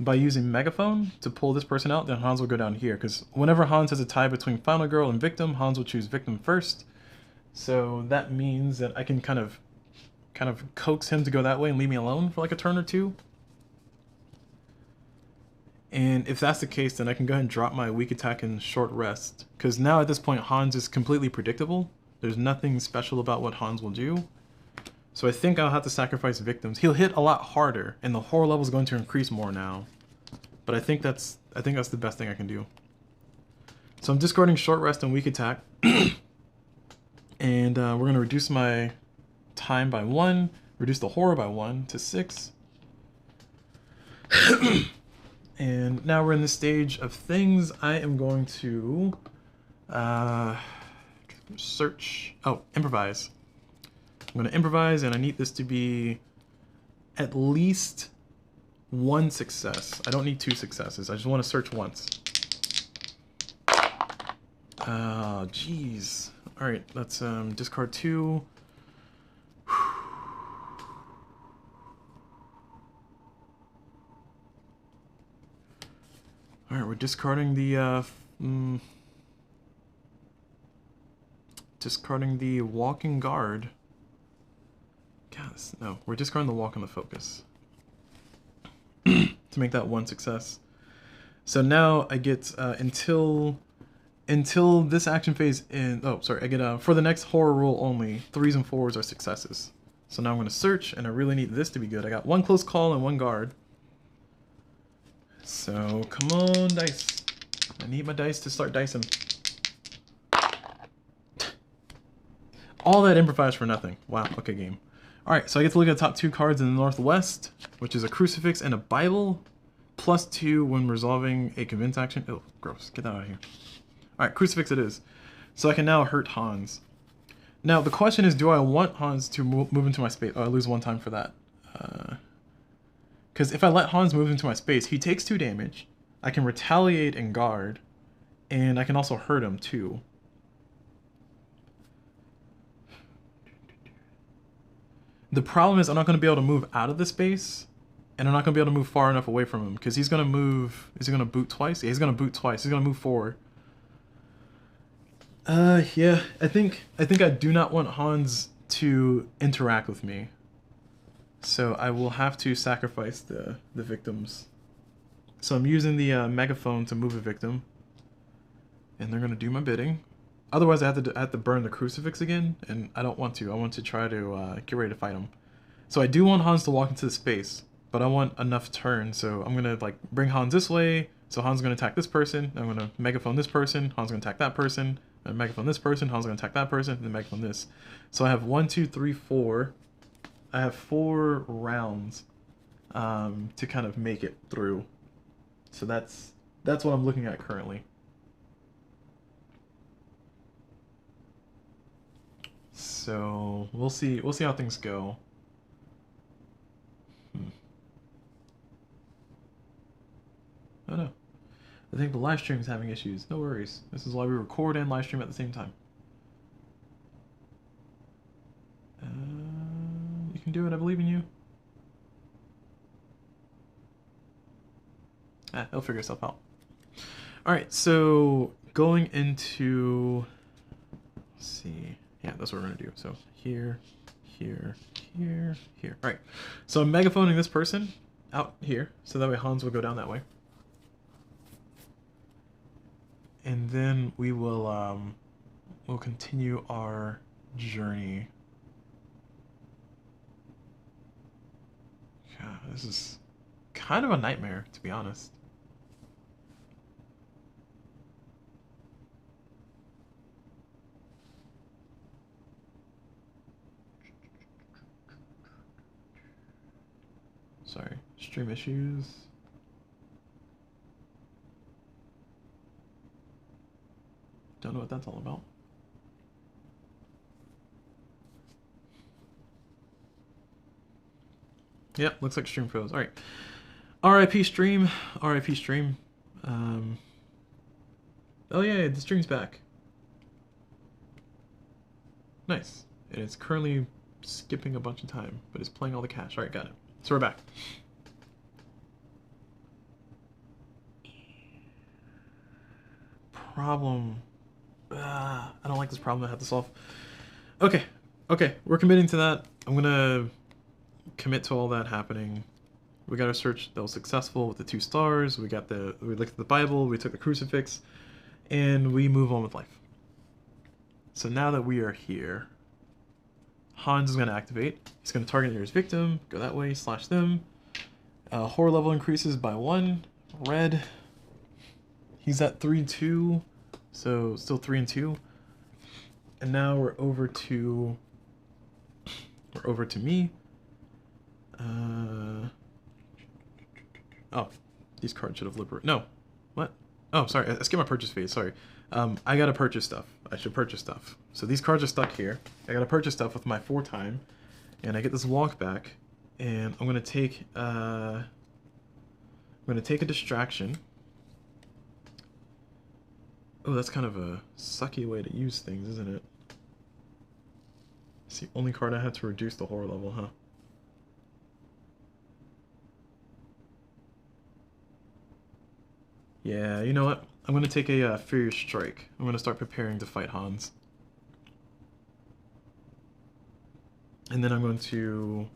By using Megaphone to pull this person out, then Hans will go down here. Because whenever Hans has a tie between Final Girl and Victim, Hans will choose Victim first. So that means that I can kind of coax him to go that way and leave me alone for like a turn or 2. And if that's the case, then I can go ahead and drop my weak attack and short rest. Because now at this point, Hans is completely predictable. There's nothing special about what Hans will do. So I think I'll have to sacrifice victims. He'll hit a lot harder, and the horror level is going to increase more now. But I think that's the best thing I can do. So I'm discarding short rest and weak attack. And we're going to reduce my time by 1, reduce the horror by 1 to 6. And now we're in the stage of things. I am going to search. Oh, improvise. I'm going to improvise, and I need this to be at least 1 success. I don't need 2 successes. I just want to search once. Oh, jeez. All right, let's discard 2. Alright, we're discarding the, discarding the Walking Guard. God, no, we're discarding the Walk on the Focus. To make that one success. So now I get, until this action phase in, oh, sorry, I get, for the next horror roll only, 3s and 4s are successes. So now I'm going to search, and I really need this to be good. I got 1 close call and 1 guard. So, come on, dice. I need my dice to start dicing. All that improvised for nothing. Wow, okay, game. Alright, so I get to look at the top 2 cards in the Northwest, which is a Crucifix and a Bible, +2 when resolving a Convince action. Oh, gross. Get that out of here. Alright, Crucifix it is. So I can now hurt Hans. Now, the question is, do I want Hans to move into my space? Oh, I lose 1 time for that. Because if I let Hans move into my space, he takes 2 damage. I can retaliate and guard. And I can also hurt him, too. The problem is I'm not going to be able to move out of the space. And I'm not going to be able to move far enough away from him. Because he's going to move... Is he going to boot twice? Yeah, he's going to boot twice. He's going to move forward. Yeah. I think I do not want Hans to interact with me. So I will have to sacrifice the victims. So I'm using the megaphone to move a victim. And they're going to do my bidding. Otherwise I have to burn the Crucifix again. And I don't want to. I want to try to get ready to fight him. So I do want Hans to walk into the space. But I want enough turns. So I'm going to like bring Hans this way. So Hans is going to attack this person. I'm going to megaphone this person. Hans is going to attack that person. And megaphone this person. Hans is going to attack that person. And then megaphone this. So I have 1, 2, 3, 4... I have 4 rounds to kind of make it through. So that's what I'm looking at currently. So we'll see how things go. Oh no. I think the live stream is having issues. No worries. This is why we record and live stream at the same time. You can do it, I believe in you. It'll figure itself out. Alright, so going into... Let's see. Yeah, that's what we're going to do. So here, here, here, here. Alright, so I'm megaphoning this person out here, so that way Hans will go down that way. And then we will we'll continue our journey. God, this is kind of a nightmare, to be honest. Sorry, stream issues. Don't know what that's all about. Yep, looks like stream froze. Alright. RIP stream. RIP stream. Oh yeah, the stream's back. Nice. And it's currently skipping a bunch of time, but it's playing all the cache. Alright, got it. So we're back. Problem. I don't like this problem I have to solve. Okay. Okay, we're committing to that. I'm gonna commit to all that happening. We got our search that was successful with the 2 stars. We looked at the Bible, we took the Crucifix, and we move on with life. So now that we are here, Hans is going to activate. He's going to target his victim, go that way, slash them. Horror level increases by 1. Red. He's at 3-2, so still 3-2. And now we're over to me. Oh, these cards should have liberated. No, what? Oh, sorry, I skipped my purchase phase. Sorry. I gotta purchase stuff. I should purchase stuff. So these cards are stuck here. I gotta purchase stuff with my 4 time, and I get this walk back, and I'm gonna take a distraction. Oh, that's kind of a sucky way to use things, isn't it? It's the only card I had to reduce the horror level, huh? Yeah, you know what? I'm gonna take a Furious Strike. I'm gonna start preparing to fight Hans. And then I'm going to...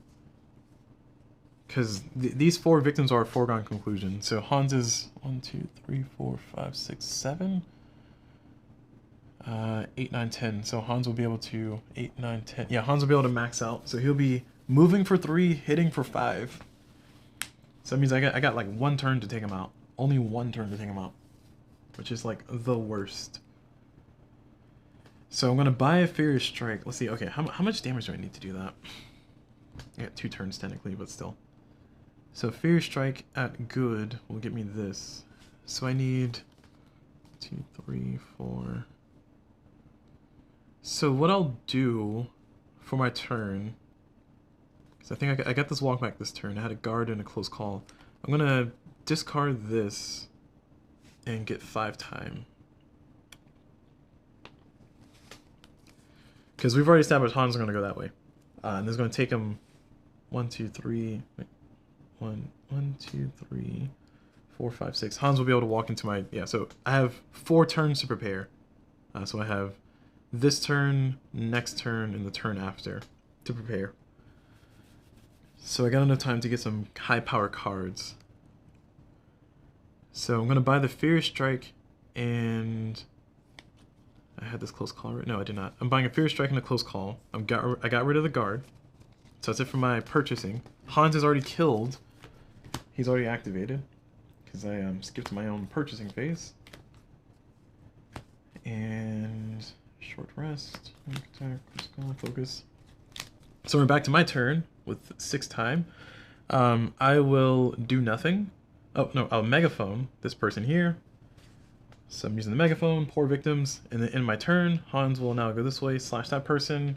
Because these 4 victims are a foregone conclusion. So Hans is 1, 2, 3, 4, 5, 6, 7... 8, 9, 10. So Hans will be able to 8, 9, 10. Yeah, Hans will be able to max out. So he'll be moving for 3, hitting for 5. So that means I got like 1 turn to take him out. Only 1 turn to take him out, which is like the worst. So I'm gonna buy a Furious Strike. Let's see. Okay, how much damage do I need to do that? I got 2 turns technically, but still. So Furious Strike at good will get me this. So I need 2, 3, 4. So what I'll do for my turn, because I think I got this walk back this turn. I had a guard and a close call. I'm gonna discard this and get 5 time. Because we've already established Hans is gonna go that way. And this is gonna take him 1, 2, 3. Wait, 1, 2, 3, 4, 5, 6. Hans will be able to walk into my... Yeah, so I have 4 turns to prepare. So I have this turn, next turn, and the turn after to prepare. So I got enough time to get some high power cards. So I'm gonna buy the Furious Strike, and I had this close call, right? No, I did not. I'm buying a Furious Strike and a close call. I got rid of the guard. So that's it for my purchasing. Hans is already killed. He's already activated because I skipped my own purchasing phase. And short rest, attack, focus. So we're back to my turn with 6 time. I will do nothing. Oh no, I'll megaphone this person here. So I'm using the megaphone, poor victims, and then in my turn, Hans will now go this way, slash that person,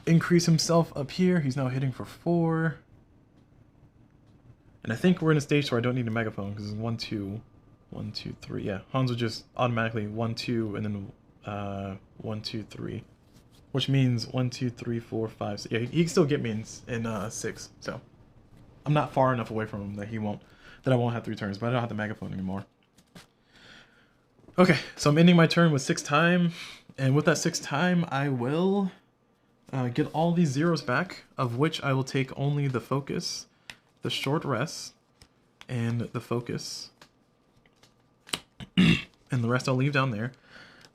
increase himself up here. He's now hitting for 4. And I think we're in a stage where I don't need a megaphone because it's 1, 2, 1, 2, 3. Yeah, Hans will just automatically 1, 2, and then 1, 2, 3, which means 1, 2, 3, 4, 5. 6. Yeah, he can still get me in 6. So I'm not far enough away from him that I won't have 3 turns, but I don't have the megaphone anymore. Okay, so I'm ending my turn with 6 time, and with that 6 time, I will get all these zeros back, of which I will take only the focus, the short rest, and the focus, and the rest I'll leave down there.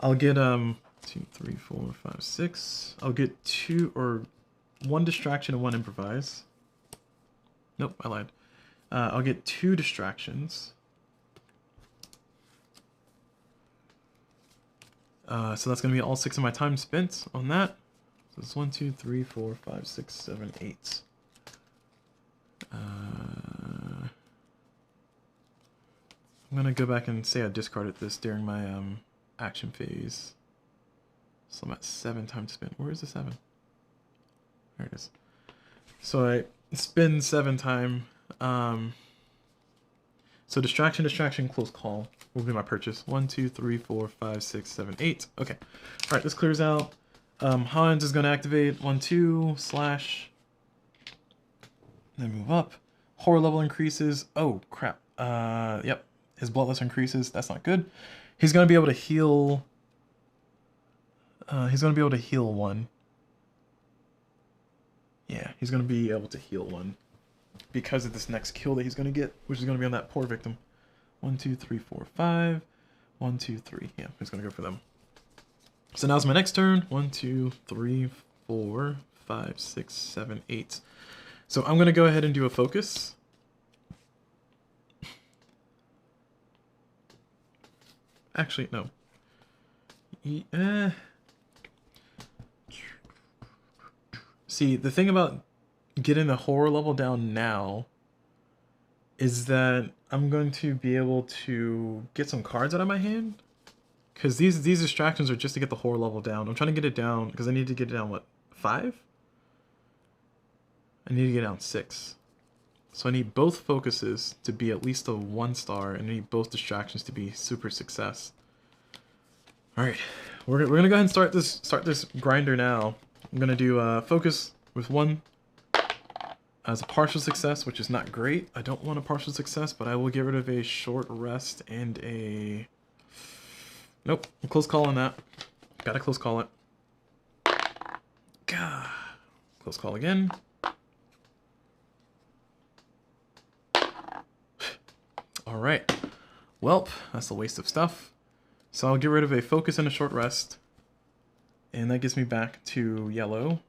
I'll get 2, 3, 4, 5, 6. I'll get 2 or 1 distraction and 1 improvise. Nope, I lied. I'll get 2 distractions. So that's going to be all 6 of my time spent on that. So it's 1, 2, 3, 4, 5, 6, 7, 8. I'm going to go back and say I discarded this during my action phase. So I'm at 7 time spent. Where is the 7? There it is. So I spend 7 time. So distraction, close call will be my purchase. 1, 2, 3, 4, 5, 6, 7, 8. Okay. Alright, this clears out. Hans is going to activate 1, 2, slash. Then move up. Horror level increases. Oh, crap. Yep. His bloodlust increases. That's not good. He's going to be able to heal. He's going to be able to heal 1. Yeah, he's going to be able to heal 1. Because of this next kill that he's going to get, which is going to be on that poor victim. 1, 2, 3, 4, 5. 1, 2, 3. Yeah, he's going to go for them. So now's my next turn. 1, 2, 3, 4, 5, 6, 7, 8. So I'm going to go ahead and do a focus. Actually, no. See, the thing about getting the horror level down now is that I'm going to be able to get some cards out of my hand, because these distractions are just to get the horror level down. I'm trying to get it down because I need to get it down, what, 5? I need to get down 6. So I need both focuses to be at least a 1 star, and I need both distractions to be super success. Alright, we're gonna go ahead and start this grinder now. I'm gonna do focus with 1 as a partial success, which is not great. I don't want a partial success, but I will get rid of a short rest and a... Nope, close call on that. Gotta close call it. Gah. Close call again. Alright. Welp, that's a waste of stuff. So I'll get rid of a focus and a short rest. And that gets me back to yellow.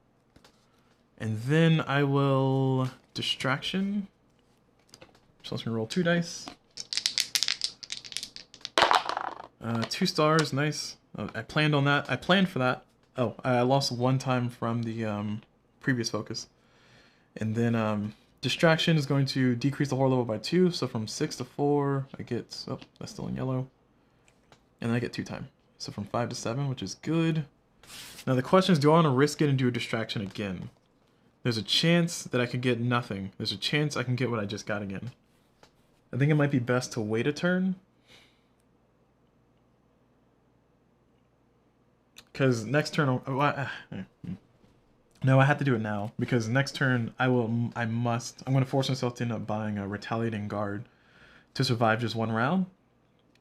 And then I will distraction. So let's roll 2 dice. 2 stars, nice. I planned on that. I planned for that. Oh, I lost 1 time from the previous focus. And then distraction is going to decrease the horror level by 2. So from 6 to 4, I get... Oh, that's still in yellow. And I get 2 time. So from 5 to 7, which is good. Now the question is, do I want to risk it and do a distraction again? There's a chance that I could get nothing. There's a chance I can get what I just got again. I think it might be best to wait a turn. Because next turn... No, I have to do it now. Because next turn, I'm going to force myself to end up buying a Retaliating Guard to survive just 1 round.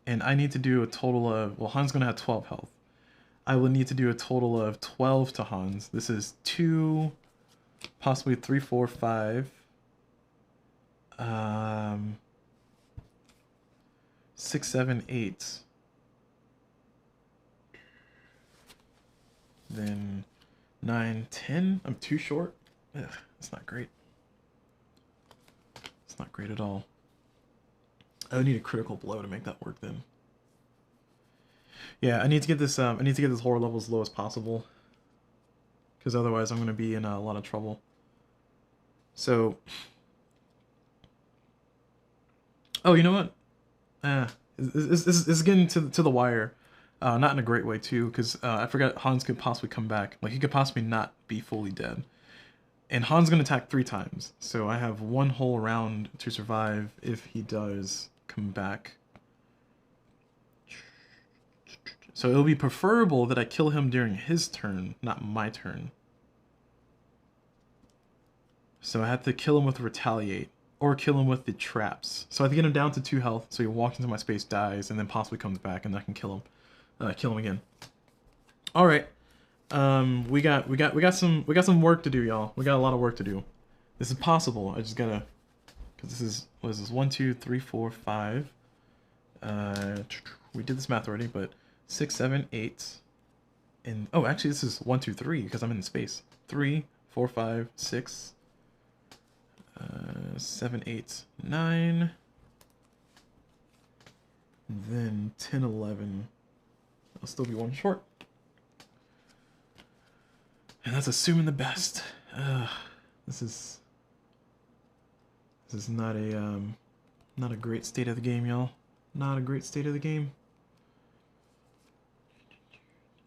And I need to do a total of... Well, Han's going to have 12 health. I will need to do a total of 12 to Hans. This is 2... Possibly 3, 4, 5. 6, 7, 8. Then 9, 10. I'm too short. Ugh, that's not great. It's not great at all. I would need a critical blow to make that work then. Yeah, I need to get this horror level as low as possible. Because otherwise I'm going to be in a lot of trouble. So... Oh, you know what? This is getting to the wire. Not in a great way, too, because I forgot Hans could possibly come back. Like, he could possibly not be fully dead. And Han's going to attack 3 times. So I have 1 whole round to survive if he does come back. So it'll be preferable that I kill him during his turn, not my turn. So I have to kill him with Retaliate, or kill him with the traps. So I have to get him down to 2 health, so he walks into my space, dies, and then possibly comes back, and I can kill him again. All right, we got some work to do, y'all. We got a lot of work to do. This is possible. I just gotta, because this is, what is this? 1, 2, 3, 4, 5. We did this math already, but 6, 7, 8, and oh, actually this is 1, 2, 3 because I'm in space. 3, 4, 5, 6, 7, 8, 9, and then 10, 11. I'll still be 1 short, and that's assuming the best. This is not a great state of the game, y'all. Not a great state of the game.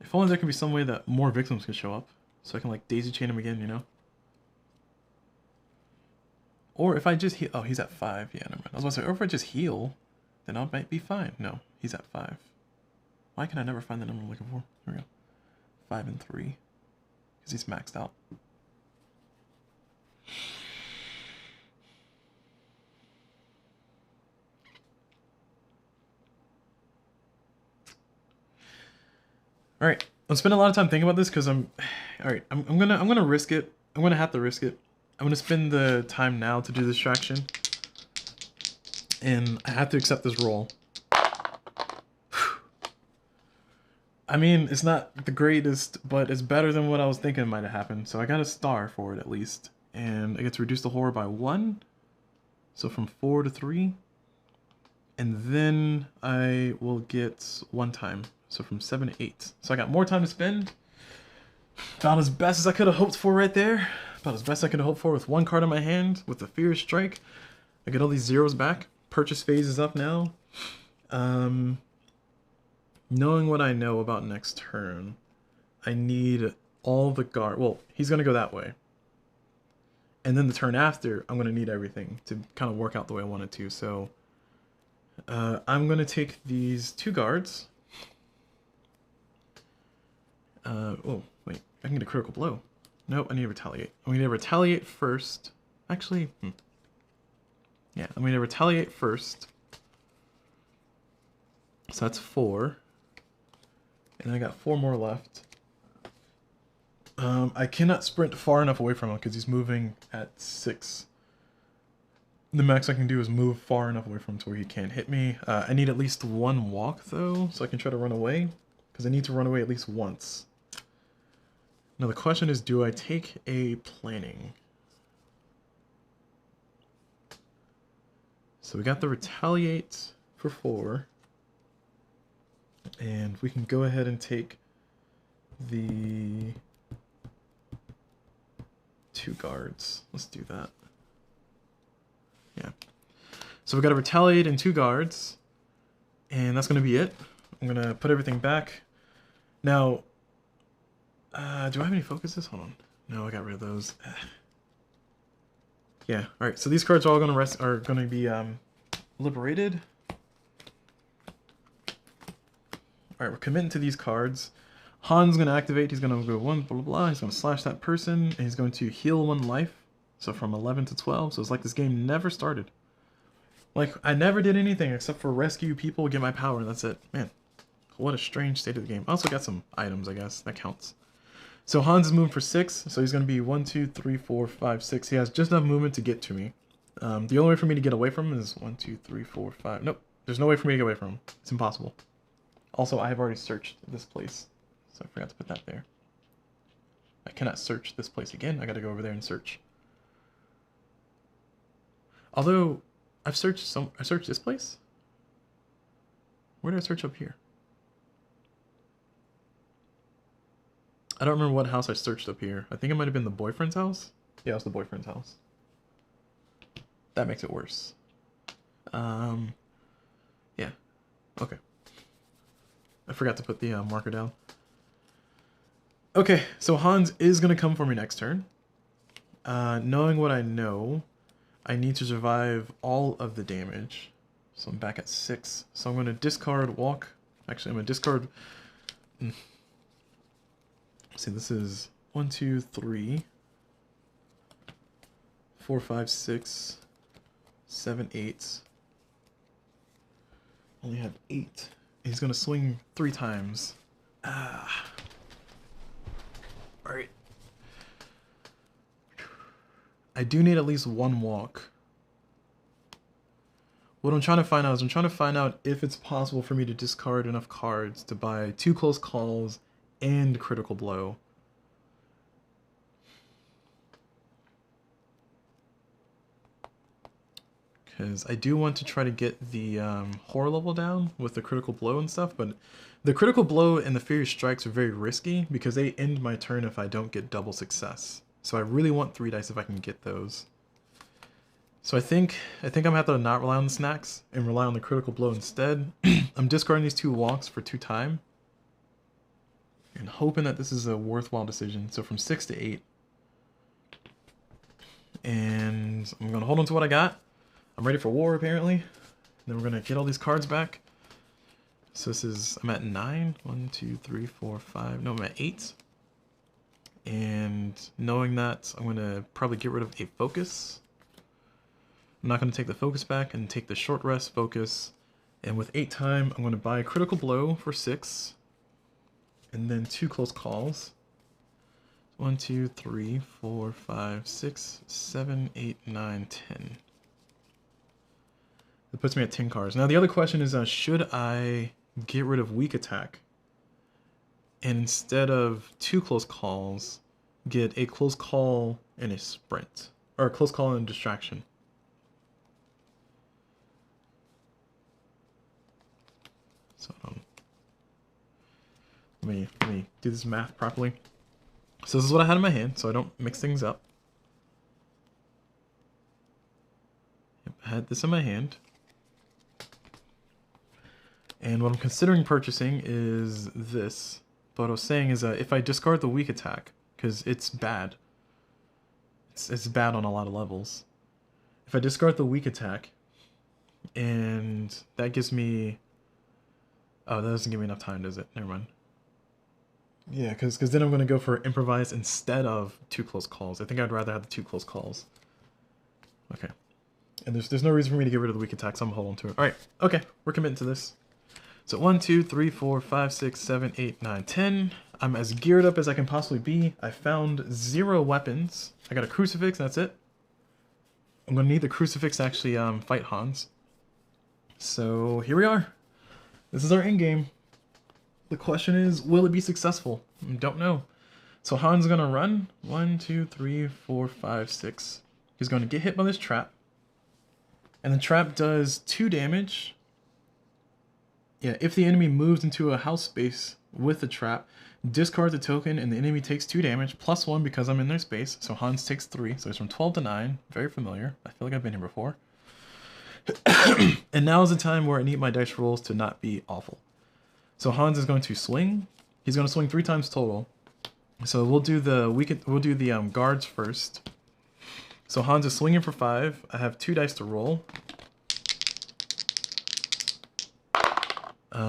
If only there could be some way that more victims could show up, so I can like daisy chain him again, you know? Or if I just heal, oh, he's at 5, yeah, never mind. I was about to say, or if I just heal, then I might be fine. No, he's at 5. Why can I never find the number I'm looking for? There we go. 5 and 3, because he's maxed out. All right, I'm spending a lot of time thinking about this because I'm gonna risk it. I'm gonna have to risk it. I'm gonna spend the time now to do the distraction, and I have to accept this roll. I mean, it's not the greatest, but it's better than what I was thinking might have happened. So I got a star for it at least, and I get to reduce the horror by 1, so from 4 to 3, and then I will get 1 time. So from 7 to 8. So I got more time to spend. About as best as I could have hoped for right there. About as best I could have hoped for with 1 card in my hand. With the Fierce Strike. I get all these zeros back. Purchase phase is up now. Knowing what I know about next turn, I need all the guard. Well, he's going to go that way. And then the turn after, I'm going to need everything to kind of work out the way I want it to. So I'm going to take these 2 guards. Oh, wait, I can get a critical blow. Nope, I need to retaliate. I'm going to retaliate first. Actually, yeah, I'm going to retaliate first. So that's 4. And I got 4 more left. I cannot sprint far enough away from him because he's moving at 6. The max I can do is move far enough away from him to where he can't hit me. I need at least 1 walk though, so I can try to run away. Because I need to run away at least once. Now the question is, do I take a planning? So we got the retaliate for 4. And we can go ahead and take the 2 guards. Let's do that. Yeah. So we got to retaliate and 2 guards. And that's going to be it. I'm going to put everything back. Now, do I have any focuses? Hold on. No, I got rid of those. Yeah. All right. So these cards are all going to be liberated. All right, we're committing to these cards. Han's going to activate. He's going to go 1, blah, blah, blah. He's going to slash that person, and he's going to heal 1 life. So from 11 to 12. So it's like this game never started. Like, I never did anything except for rescue people, get my power, and that's it. Man, what a strange state of the game. I also got some items, I guess. That counts. So Hans is moving for 6. So he's going to be 1, 2, 3, 4, 5, 6. He has just enough movement to get to me. The only way for me to get away from him is 1, 2, 3, 4, 5. Nope. There's no way for me to get away from him. It's impossible. Also, I have already searched this place, so I forgot to put that there. I cannot search this place again. I gotta go over there and search. Although, I searched this place? Where did I search up here? I don't remember what house I searched up here. I think it might have been the boyfriend's house. Yeah, it was the boyfriend's house. That makes it worse. Yeah. Okay. I forgot to put the marker down. Okay, so Hans is going to come for me next turn. Knowing what I know, I need to survive all of the damage. So I'm back at 6. So I'm going to discard walk. Actually, I'm going to discard... See, this is 1, 2, 3, 4, 5, 6, 7, 8. Only have 8. He's gonna swing 3 times. Alright. I do need at least 1 walk. What I'm trying to find out is if it's possible for me to discard enough cards to buy 2 close calls and critical blow. Because I do want to try to get the horror level down with the critical blow and stuff, but the critical blow and the furious strikes are very risky because they end my turn if I don't get double success. So I really want 3 dice if I can get those. So I think I'm gonna have to not rely on the snacks and rely on the critical blow instead. I'm discarding these 2 walks for 2 time. And hoping that this is a worthwhile decision. So from 6 to 8. And I'm gonna hold on to what I got. I'm ready for war, apparently. And then we're gonna get all these cards back. So this is, I'm at 9. 1, 2, 3, 4, 5. No, I'm at 8. And knowing that, I'm gonna probably get rid of a focus. I'm not gonna take the focus back and take the short rest focus. And with 8 time, I'm gonna buy a critical blow for 6. And then 2 close calls. 1, 2, 3, 4, 5, 6, 7, 8, 9, 10. It puts me at 10 cards. Now the other question is, should I get rid of weak attack? And instead of 2 close calls, get a close call and a sprint. Or a close call and a distraction. So let me do this math properly. So this is what I had in my hand, so I don't mix things up. Yep, I had this in my hand. And what I'm considering purchasing is this. But what I was saying is if I discard the weak attack, because it's bad. It's bad on a lot of levels. If I discard the weak attack, and that gives me... Oh, that doesn't give me enough time, does it? Never mind. Yeah, because then I'm going to go for improvise instead of 2 close calls. I think I'd rather have the 2 close calls. Okay. And there's no reason for me to get rid of the weak attack, so I'm gonna hold on to it. Alright, okay, we're committing to this. So 1, 2, 3, 4, 5, 6, 7, 8, 9, 10. I'm as geared up as I can possibly be. I found 0 weapons. I got a crucifix, and that's it. I'm gonna need the crucifix to actually fight Hans. So here we are. This is our end game. The question is, will it be successful? I don't know. So Hans is gonna run. 1, 2, 3, 4, 5, 6. He's gonna get hit by this trap. And the trap does 2 damage. Yeah, if the enemy moves into a house space with the trap, discard the token and the enemy takes 2 damage, plus 1 because I'm in their space. So Hans takes 3, so it's from 12 to 9. Very familiar. I feel like I've been here before. And now is the time where I need my dice rolls to not be awful. So Hans is going to swing. He's going to swing 3 times total. So we'll do the guards first. So Hans is swinging for 5. I have 2 dice to roll.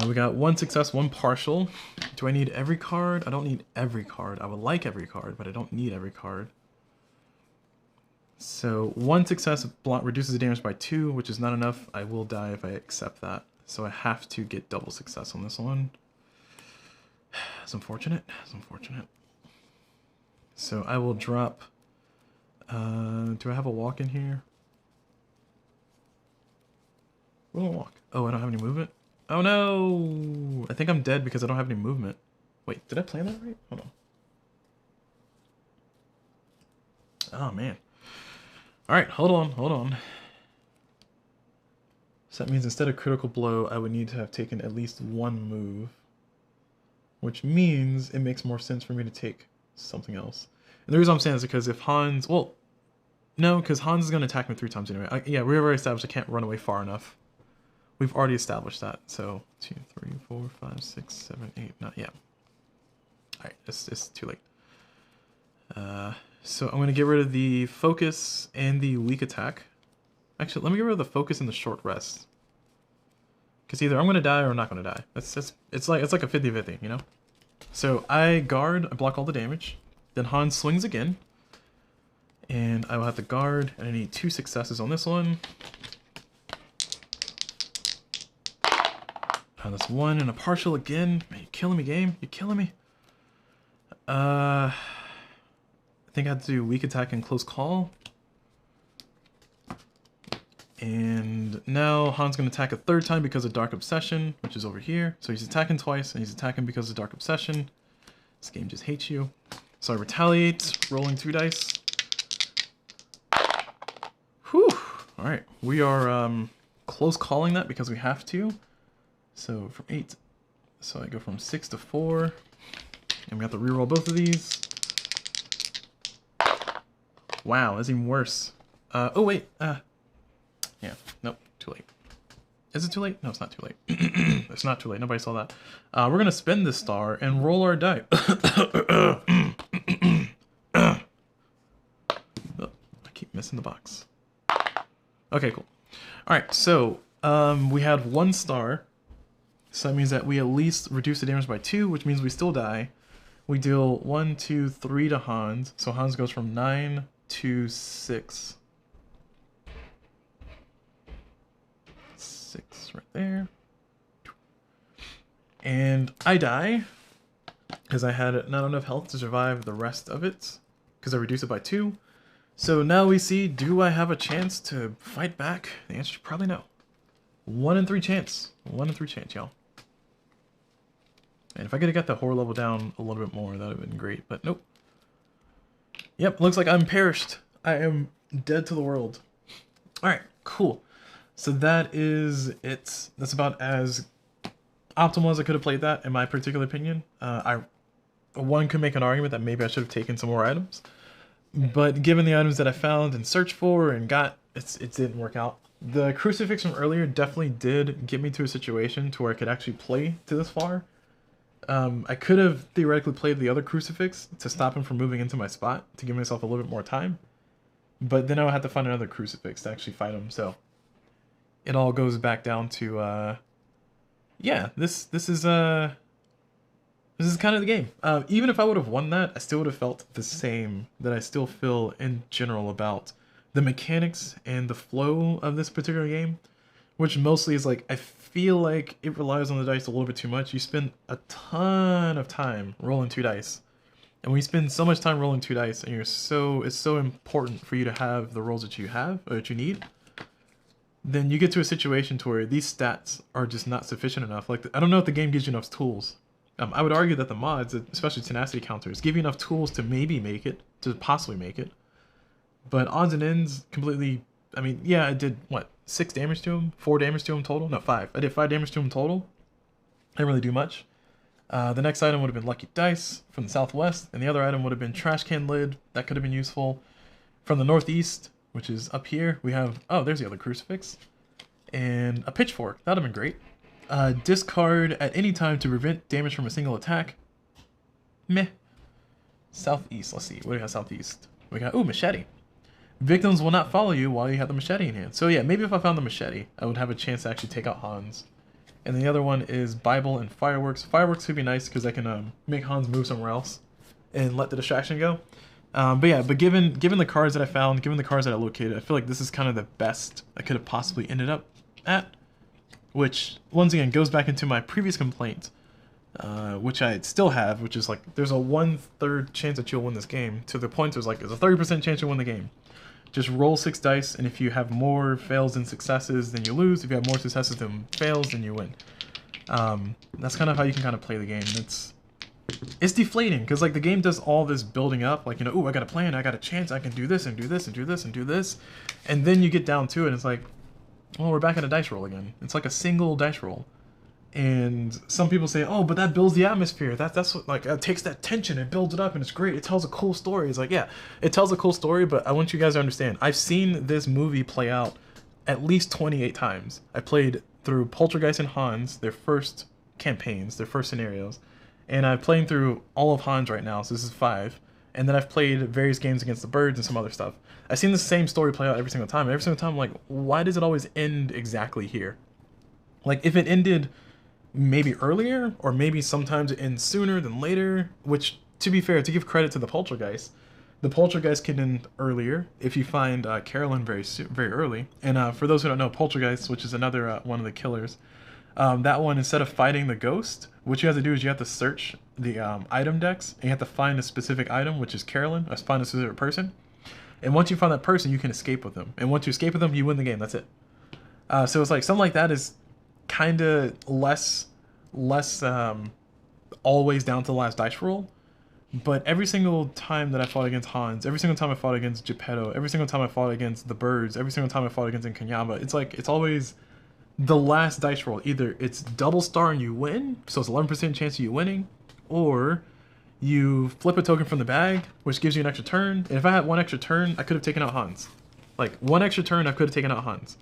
We got 1 success, 1 partial. Do I need every card? I don't need every card. I would like every card, but I don't need every card. So 1 success reduces the damage by 2, which is not enough. I will die if I accept that. So I have to get double success on this one. It's unfortunate. It's unfortunate. So I will drop... do I have a walk in here? Where's my walk? Oh, I don't have any movement? Oh no! I think I'm dead because I don't have any movement. Wait, did I plan that right? Hold on. Oh man. Alright, hold on. So that means instead of critical blow, I would need to have taken at least 1 move. Which means it makes more sense for me to take something else. And the reason I'm saying is because if Hans... Well, no, because Hans is going to attack me 3 times anyway. Yeah, we already established I can't run away far enough. We've already established that. So 2, 3, 4, 5, 6, 7, 8, 9. Yeah. Alright, it's too late. So I'm going to get rid of the focus and the weak attack. Actually, let me get rid of the focus and the short rest. Because either I'm going to die or I'm not going to die. It's like a 50-50, you know? So I guard, I block all the damage. Then Hans swings again. And I will have to guard, and I need 2 successes on this one. That's 1 and a partial again. Man, you're killing me, game. You're killing me. I think I have to do weak attack and close call. And now Hans going to attack a 3rd time because of Dark Obsession, which is over here. So he's attacking twice, and he's attacking because of Dark Obsession. This game just hates you. So I retaliate, rolling 2 dice. Whew! Alright, we are close calling that because we have to. So from 8, so I go from 6 to 4. And we have to reroll both of these. Wow, that's even worse. Oh wait, yeah, nope, too late. Is it too late? No, it's not too late. It's not too late, nobody saw that. We're gonna spend this star and roll our die. Oh, I keep missing the box. Okay, cool. Alright, so, we had 1 star. So that means that we at least reduce the damage by 2, which means we still die. We deal 1, 2, 3 to Hans. So Hans goes from 9 to 6. 6 right there. And I die because I had not enough health to survive the rest of it because I reduced it by 2. So now we see, do I have a chance to fight back? The answer is probably no. 1 in 3 chance. 1 in 3 chance, y'all. And if I could have got the horror level down a little bit more, that would have been great, but nope. Yep, looks like I'm perished. I am dead to the world. Alright, cool. So that is it. That's about as optimal as I could have played that, in my particular opinion. One could make an argument that maybe I should have taken some more items. But given the items that I found and searched for and got, it didn't work out. The crucifix from earlier definitely did get me to a situation to where I could actually play to this far. I could have theoretically played the other crucifix to stop him from moving into my spot to give myself a little bit more time. But then I would have to find another crucifix to actually fight him, so it all goes back down to yeah, this is kind of the game. Even if I would have won that, I still would have felt the same that I still feel in general about the mechanics and the flow of this particular game, which mostly is like, I feel like it relies on the dice a little bit too much. You spend a ton of time rolling 2 dice. And when you spend so much time rolling 2 dice, and it's so important for you to have the rolls that you have or that you need, then you get to a situation to where these stats are just not sufficient enough. Like, I don't know if the game gives you enough tools. I would argue that the mods, especially tenacity counters, give you enough tools to maybe make it, to possibly make it. But odds and ends completely. I mean, yeah, I did what, 6 damage to him, 4 damage to him total. No, 5. I did 5 damage to him total. I didn't really do much. The next item would have been Lucky Dice from the southwest, and the other item would have been Trash Can Lid. That could have been useful. From the northeast, which is up here, we have, oh, there's the other crucifix, and a pitchfork. That would have been great. Discard at any time to prevent damage from a single attack. Meh. Southeast, let's see, what do we have southeast? We got, ooh, machete. Victims will not follow you while you have the machete in hand. So yeah, maybe if I found the machete, I would have a chance to actually take out Hans. And the other one is Bible and Fireworks. Fireworks would be nice because I can make Hans move somewhere else and let the distraction go. But yeah, but given the cards that I found, given the cards that I located, I feel like this is kind of the best I could have possibly ended up at. Which, once again, goes back into my previous complaint, which I still have, which is like, there's a 1/3 chance that you'll win this game, to the point there's like, there's a 30% chance you'll win the game. Just roll 6 dice, and if you have more fails than successes, then you lose. If you have more successes than fails, then you win. That's kind of how you can kind of play the game. It's deflating, because like the game does all this building up, like, you know, ooh, I got a plan, I got a chance, I can do this, and do this, and do this, and do this. And then you get down to it, and it's like, well, we're back at a dice roll again. It's like a single dice roll. And some people say, oh, but that builds the atmosphere. That's what, like, it takes that tension, it builds it up, and it's great. It tells a cool story. It's like, yeah, it tells a cool story, but I want you guys to understand. I've seen this movie play out at least 28 times. I played through Poltergeist and Hans, their first campaigns, their first scenarios. And I'm playing through all of Hans right now, so this is 5. And then I've played various games against the birds and some other stuff. I've seen the same story play out every single time. And every single time I'm like, why does it always end exactly here? Like, if it ended maybe earlier, or maybe sometimes it ends sooner than later, which, to be fair, to give credit to the Poltergeist can end earlier if you find Carolyn very early. And for those who don't know, Poltergeist, which is another one of the killers, that one, instead of fighting the ghost, what you have to do is you have to search the item decks, and you have to find a specific item, which is Carolyn, or find a specific person. And once you find that person, you can escape with them. And once you escape with them, you win the game. That's it. So it's like, something like that is kind of less always down to the last dice roll. But every single time that I fought against Hans, every single time I fought against Geppetto, every single time I fought against the birds, every single time I fought against Nkanyaba, it's like, it's always the last dice roll. Either it's double star and you win, so it's 11% chance of you winning, or you flip a token from the bag, which gives you an extra turn. And if I had 1 extra turn, I could have taken out Hans. Like, 1 extra turn, I could have taken out Hans.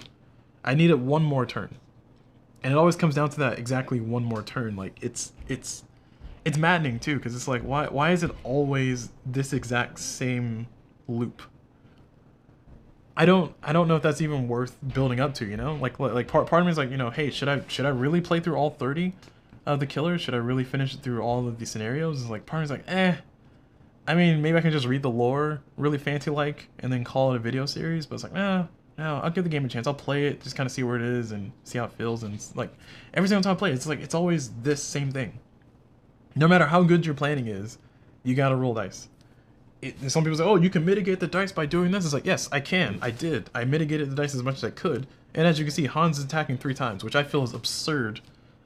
I needed 1 more turn. And it always comes down to that exactly 1 more turn. Like, it's maddening too, because it's like, why is it always this exact same loop? I don't know if that's even worth building up to, you know? Like part of me is like, you know, hey, should I really play through all 30 of the killers? Should I really finish through all of the scenarios? It's like, part of me is like, eh. I mean, maybe I can just read the lore really fancy like, and then call it a video series. But it's like, no, I'll give the game a chance. I'll play it, just kind of see where it is and see how it feels. And it's like, every single time I play it, it's like, it's always this same thing. No matter how good your planning is, you gotta roll dice. Some people say, oh, you can mitigate the dice by doing this. It's like, yes, I can. I did. I mitigated the dice as much as I could. And as you can see, Hans is attacking 3 times, which I feel is absurd.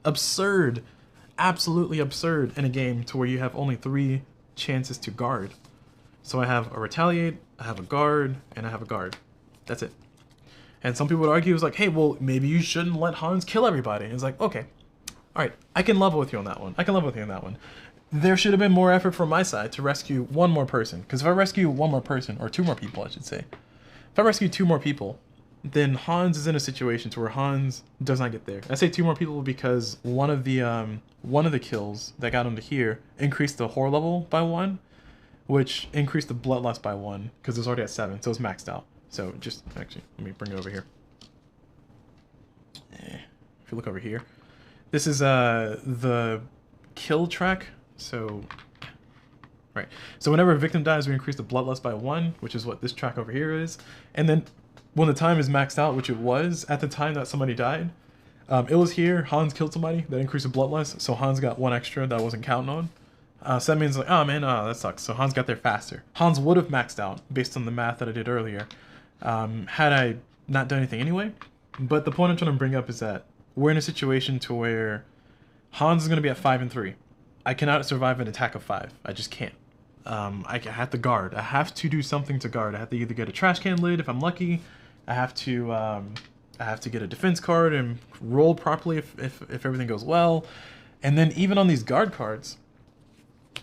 Absurd. Absolutely absurd in a game to where you have only 3 chances to guard. So I have a retaliate, I have a guard, and I have a guard. That's it. And some people would argue, it's like, hey, well, maybe you shouldn't let Hans kill everybody. And it's like, okay. Alright, I can level with you on that one. I can level with you on that one. There should have been more effort from my side to rescue 1 more person. Because if I rescue 1 more person, or 2 more people, I should say. If I rescue 2 more people, then Hans is in a situation to where Hans does not get there. I say 2 more people because one of the kills that got him to here increased the horror level by 1, which increased the bloodlust by 1, because it was already at 7, so it's maxed out. So just, actually, let me bring it over here. If you look over here, this is the kill track. So right? So whenever a victim dies, we increase the bloodlust by 1, which is what this track over here is. And then when the time is maxed out, which it was at the time that somebody died, it was here, Hans killed somebody, that increased the bloodlust, so Hans got 1 extra that I wasn't counting on. So that means like, oh man, that sucks. So Hans got there faster. Hans would have maxed out based on the math that I did earlier, had I not done anything anyway. But the point I'm trying to bring up is that we're in a situation to where Hans is going to be at 5 and 3. I cannot survive an attack of 5. I just can't. I have to guard. I have to do something to guard. I have to either get a trash can lid if I'm lucky. I have to get a defense card and roll properly if everything goes well. And then even on these guard cards,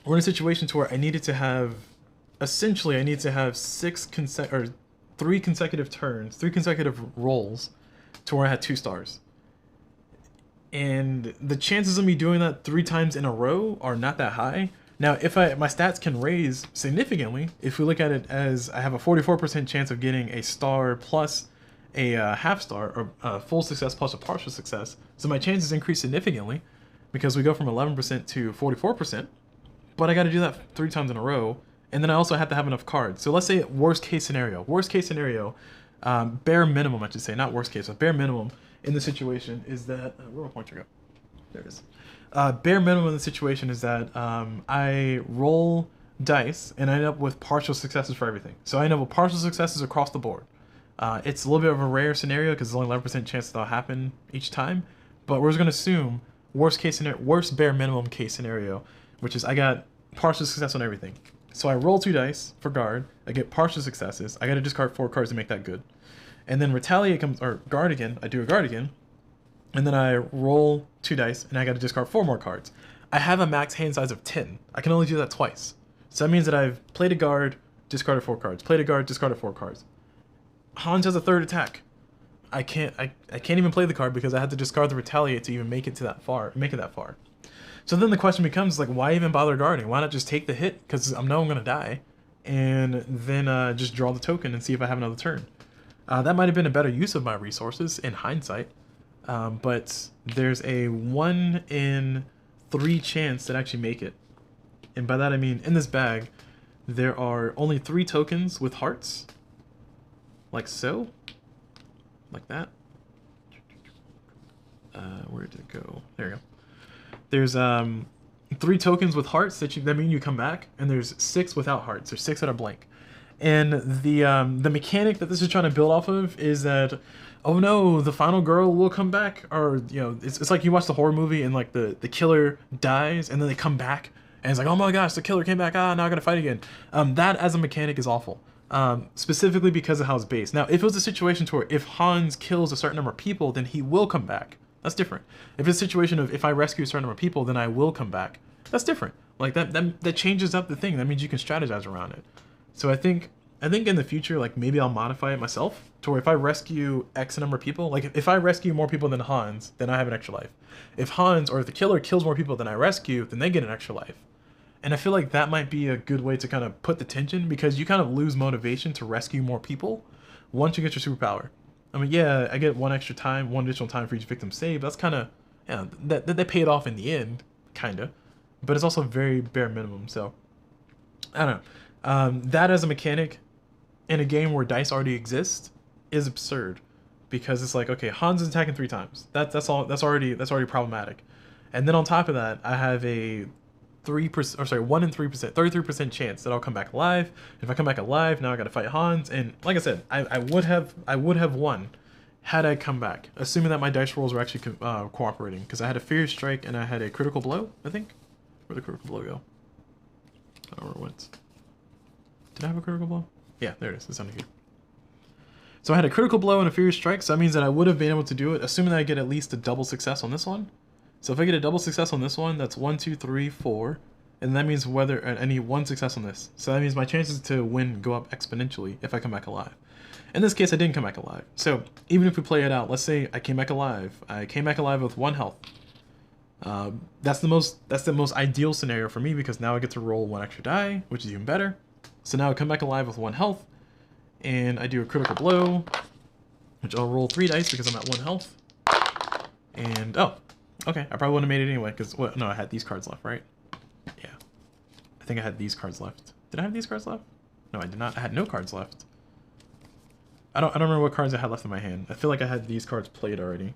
we're in a situation to where I needed to have, essentially, I need to have 3 consecutive turns, 3 consecutive rolls, to where I had 2 stars. And the chances of me doing that 3 times in a row are not that high. Now, if my stats can raise significantly, if we look at it as I have a 44% chance of getting a star plus a half star, or a full success plus a partial success, so my chances increase significantly because we go from 11% to 44%. But I got to do that 3 times in a row, and then I also have to have enough cards. So let's say worst case scenario, bare minimum, I should say, not worst case, but bare minimum in the situation is that, where'd my pointer go? There it is. Bare minimum in the situation is that I roll dice and I end up with partial successes for everything. So I end up with partial successes across the board. It's a little bit of a rare scenario because there's only 11% chance that that'll happen each time, but we're just going to assume worst bare minimum case scenario, which is I got partial success on everything. So I roll 2 dice for guard, I get partial successes, I got to discard 4 cards to make that good. And then retaliate comes, or guard again, I do a guard again, and then I roll 2 dice and I got to discard 4 more cards. I have a max hand size of 10. I can only do that twice. So that means that I've played a guard, discarded 4 cards, played a guard, discarded 4 cards. Hans has a 3rd attack. I can't even play the card because I had to discard the retaliate to even make it that far. So then the question becomes, like, why even bother guarding? Why not just take the hit? Because I know I'm going to die. And then just draw the token and see if I have another turn. That might have been a better use of my resources in hindsight. But there's a 1 in 3 chance that I actually make it. And by that I mean, in this bag, there are only 3 tokens with hearts. Like so. Like that. Where did it go? There we go. There's 3 tokens with hearts that mean you come back, and there's 6 without hearts. There's 6 that are blank. And the mechanic that this is trying to build off of is that, oh no, the final girl will come back, or it's like you watch the horror movie and like the killer dies and then they come back and it's like, oh my gosh, the killer came back, now I gotta fight again. That as a mechanic is awful. Specifically because of how it's based. Now, if it was a situation to where if Hans kills a certain number of people, then he will come back. That's different. If it's a situation of if I rescue a certain number of people, then I will come back. That's different. Like that changes up the thing. That means you can strategize around it. So I think in the future, like maybe I'll modify it myself to where if I rescue X number of people, like if I rescue more people than Hans, then I have an extra life. If Hans or if the killer kills more people than I rescue, then they get an extra life. And I feel like that might be a good way to kind of put the tension, because you kind of lose motivation to rescue more people once you get your superpower. I mean, yeah, I get 1 additional time for each victim saved. That's kind of, that they pay it off in the end, kind of. But it's also very bare minimum, so I don't know. That as a mechanic in a game where dice already exist is absurd, because it's like, okay, Hans is attacking 3 times. That's already problematic. And then on top of that, I have a 1 in 3%, 33% chance that I'll come back alive. If I come back alive, now I gotta fight Hans, and like I said, I would have won had I come back, assuming that my dice rolls were actually cooperating, because I had a Fierce Strike and I had a Critical Blow, I think. Where'd the Critical Blow go? I don't know where it went. Did I have a Critical Blow? Yeah, there it is. It's under here. So I had a Critical Blow and a Fierce Strike, so that means that I would have been able to do it, assuming that I get at least a double success on this one. So if I get a double success on this one, that's 1, 2, 3, 4, and that means I need 1 success on this. So that means my chances to win go up exponentially if I come back alive. In this case, I didn't come back alive. So even if we play it out, let's say I came back alive. I came back alive with 1 health. That's the most ideal scenario for me, because now I get to roll 1 extra die, which is even better. So now I come back alive with 1 health, and I do a Critical Blow, which I'll roll 3 dice because I'm at 1 health. And oh. Okay, I probably wouldn't have made it anyway, because, no, I had these cards left, right? Yeah. I think I had these cards left. Did I have these cards left? No, I did not. I had no cards left. I don't remember what cards I had left in my hand. I feel like I had these cards played already.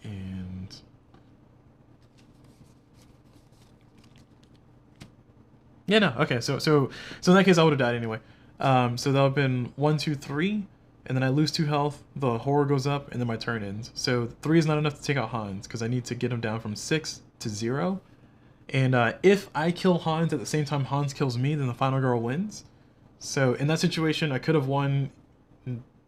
And yeah, no. Okay, so in that case I would have died anyway. So that would have been 1, 2, 3, and then I lose 2 health, the horror goes up, and then my turn ends. So 3 is not enough to take out Hans, because I need to get him down from 6 to 0. And if I kill Hans at the same time Hans kills me, then the final girl wins. So in that situation, I could have won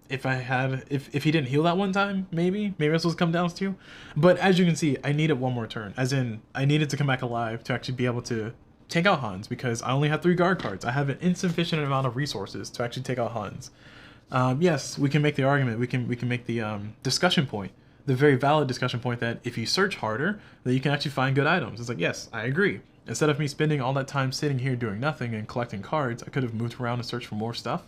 if I had, if he didn't heal that one time, maybe that's what it comes down to. But as you can see, I needed one more turn, as in I needed to come back alive to actually be able to take out Hans, because I only have 3 guard cards. I have an insufficient amount of resources to actually take out Hans. Yes, we can make the argument, we can make the discussion point, the very valid discussion point, that if you search harder, that you can actually find good items. It's like, yes, I agree. Instead of me spending all that time sitting here doing nothing and collecting cards, I could have moved around and searched for more stuff.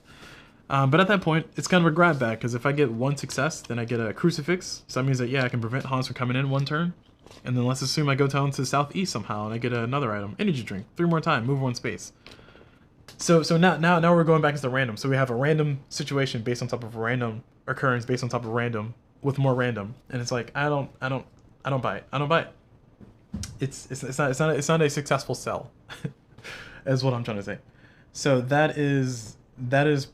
But at that point, it's kind of a grab bag, because if I get 1 success, then I get a crucifix. So that means that, yeah, I can prevent Hans from coming in 1 turn. And then let's assume I go down to the southeast somehow and I get another item. Energy drink. 3 more time. Move 1 space. So now we're going back into the random. So we have a random situation based on top of a random occurrence based on top of random with more random. And it's like, I don't buy it. I don't buy it. It's not a successful sell. Is what I'm trying to say. So that is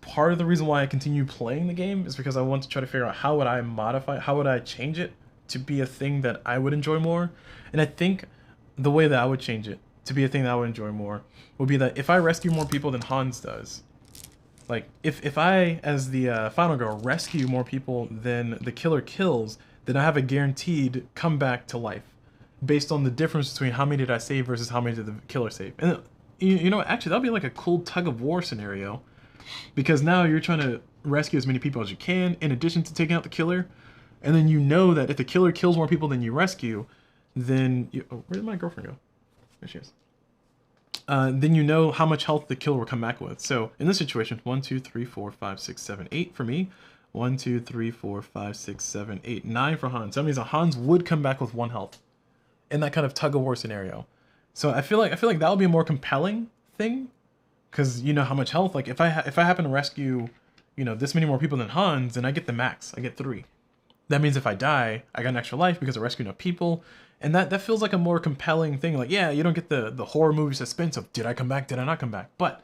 part of the reason why I continue playing the game, is because I want to try to figure out how would I modify, how would I change it to be a thing that I would enjoy more. And I think the way that I would change it to be a thing that I would enjoy more would be that if I rescue more people than Hans does, like if I, as the final girl, rescue more people than the killer kills, then I have a guaranteed comeback to life based on the difference between how many did I save versus how many did the killer save. And you know, actually that'd be like a cool tug of war scenario, because now you're trying to rescue as many people as you can in addition to taking out the killer. And then you know that if the killer kills more people than you rescue, then you, oh, where did my girlfriend go? There she is. Then you know how much health the killer will come back with. So in this situation, 1, 2, 3, 4, 5, 6, 7, 8 for me. 1, 2, 3, 4, 5, 6, 7, 8, 9 for Hans. That means that Hans would come back with 1 health in that kind of tug of war scenario. So I feel like that would be a more compelling thing, because you know how much health. Like if I happen to rescue, you know, this many more people than Hans, then I get the max. I get 3. That means if I die, I got an extra life because I rescued enough people. And that feels like a more compelling thing. Like, yeah, you don't get the horror movie suspense of, did I come back, did I not come back? But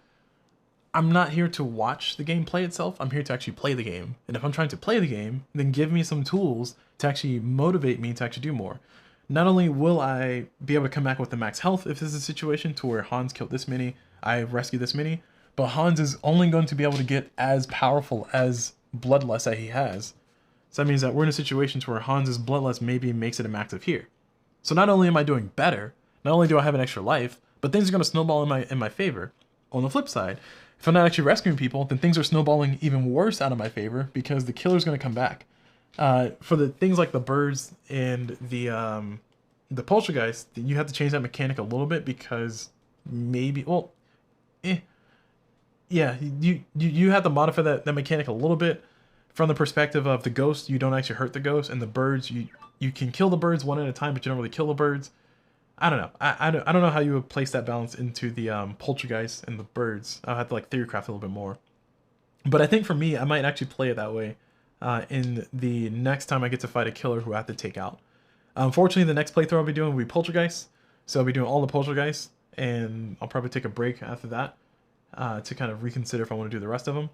I'm not here to watch the game play itself. I'm here to actually play the game. And if I'm trying to play the game, then give me some tools to actually motivate me to actually do more. Not only will I be able to come back with the max health if this is a situation to where Hans killed this many, I rescued this many, but Hans is only going to be able to get as powerful as Bloodlust that he has. So that means that we're in a situation where Hans's Bloodlust maybe makes it a max of here. So not only am I doing better, not only do I have an extra life, but things are going to snowball in my favor. On the flip side, if I'm not actually rescuing people, then things are snowballing even worse out of my favor, because the killer's going to come back. For the things like the birds and the poltergeist, you have to change that mechanic a little bit, because maybe, well, yeah, you have to modify that mechanic a little bit. From the perspective of the ghost, you don't actually hurt the ghost, and the birds, you can kill the birds one at a time, but you don't really kill the birds. I don't know. I don't know how you would place that balance into the poltergeist and the birds. I'll have to like theorycraft a little bit more. But I think for me, I might actually play it that way in the next time I get to fight a killer who I have to take out. Unfortunately, the next playthrough I'll be doing will be poltergeist, so I'll be doing all the poltergeists, and I'll probably take a break after that to kind of reconsider if I want to do the rest of them.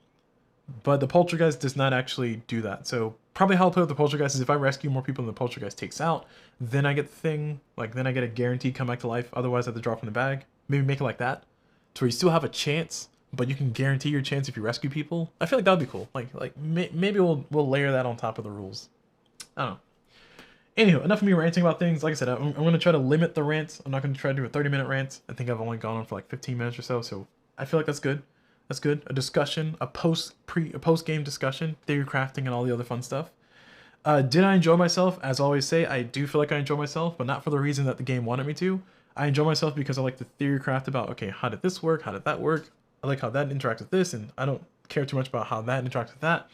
But the poltergeist does not actually do that. So probably how I'll play with the poltergeist is if I rescue more people than the poltergeist takes out, then I get the thing, like then I get a guaranteed come back to life. Otherwise I have to draw from the bag. Maybe make it like that, to where you still have a chance, but you can guarantee your chance if you rescue people. I feel like that would be cool. Like maybe we'll layer that on top of the rules. I don't know. Anywho, enough of me ranting about things. Like I said, I'm going to try to limit the rants. I'm not going to try to do a 30-minute rant. I think I've only gone on for like 15 minutes or so. So I feel like that's good. That's good. A discussion, a post-game discussion, theory crafting, and all the other fun stuff. Did I enjoy myself? As I always say, I do feel like I enjoy myself, but not for the reason that the game wanted me to. I enjoy myself because I like the theory craft about, okay, how did this work? How did that work? I like how that interacts with this, and I don't care too much about how that interacts with that.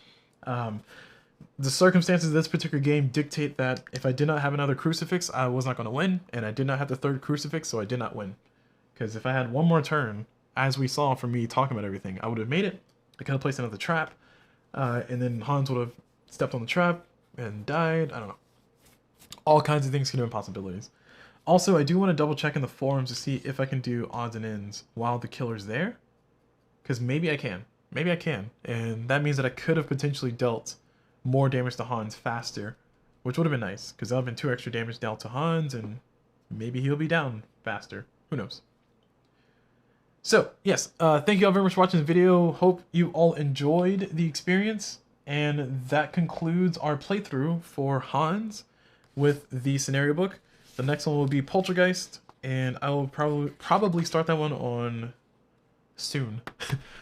The circumstances of this particular game dictate that if I did not have another crucifix, I was not going to win, and I did not have the 3rd crucifix, so I did not win. Because if I had one more turn, as we saw from me talking about everything, I would have made it. I could have placed another trap, and then Hans would have stepped on the trap and died. I don't know. All kinds of things could have been possibilities. Also, I do want to double check in the forums to see if I can do odds and ends while the killer's there. Because maybe I can. Maybe I can. And that means that I could have potentially dealt more damage to Hans faster, which would have been nice, because that would have been 2 extra damage dealt to Hans, and maybe he'll be down faster. Who knows? So, yes, thank you all very much for watching the video. Hope you all enjoyed the experience, and that concludes our playthrough for Hans with the scenario book. The next one will be Poltergeist, and I will probably start that one on soon.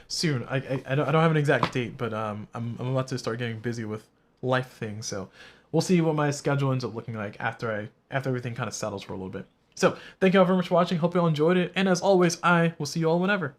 Soon. I don't have an exact date, but I'm about to start getting busy with life things, so we'll see what my schedule ends up looking like after everything kind of settles for a little bit. So, thank you all very much for watching. Hope you all enjoyed it, and as always, I will see you all whenever.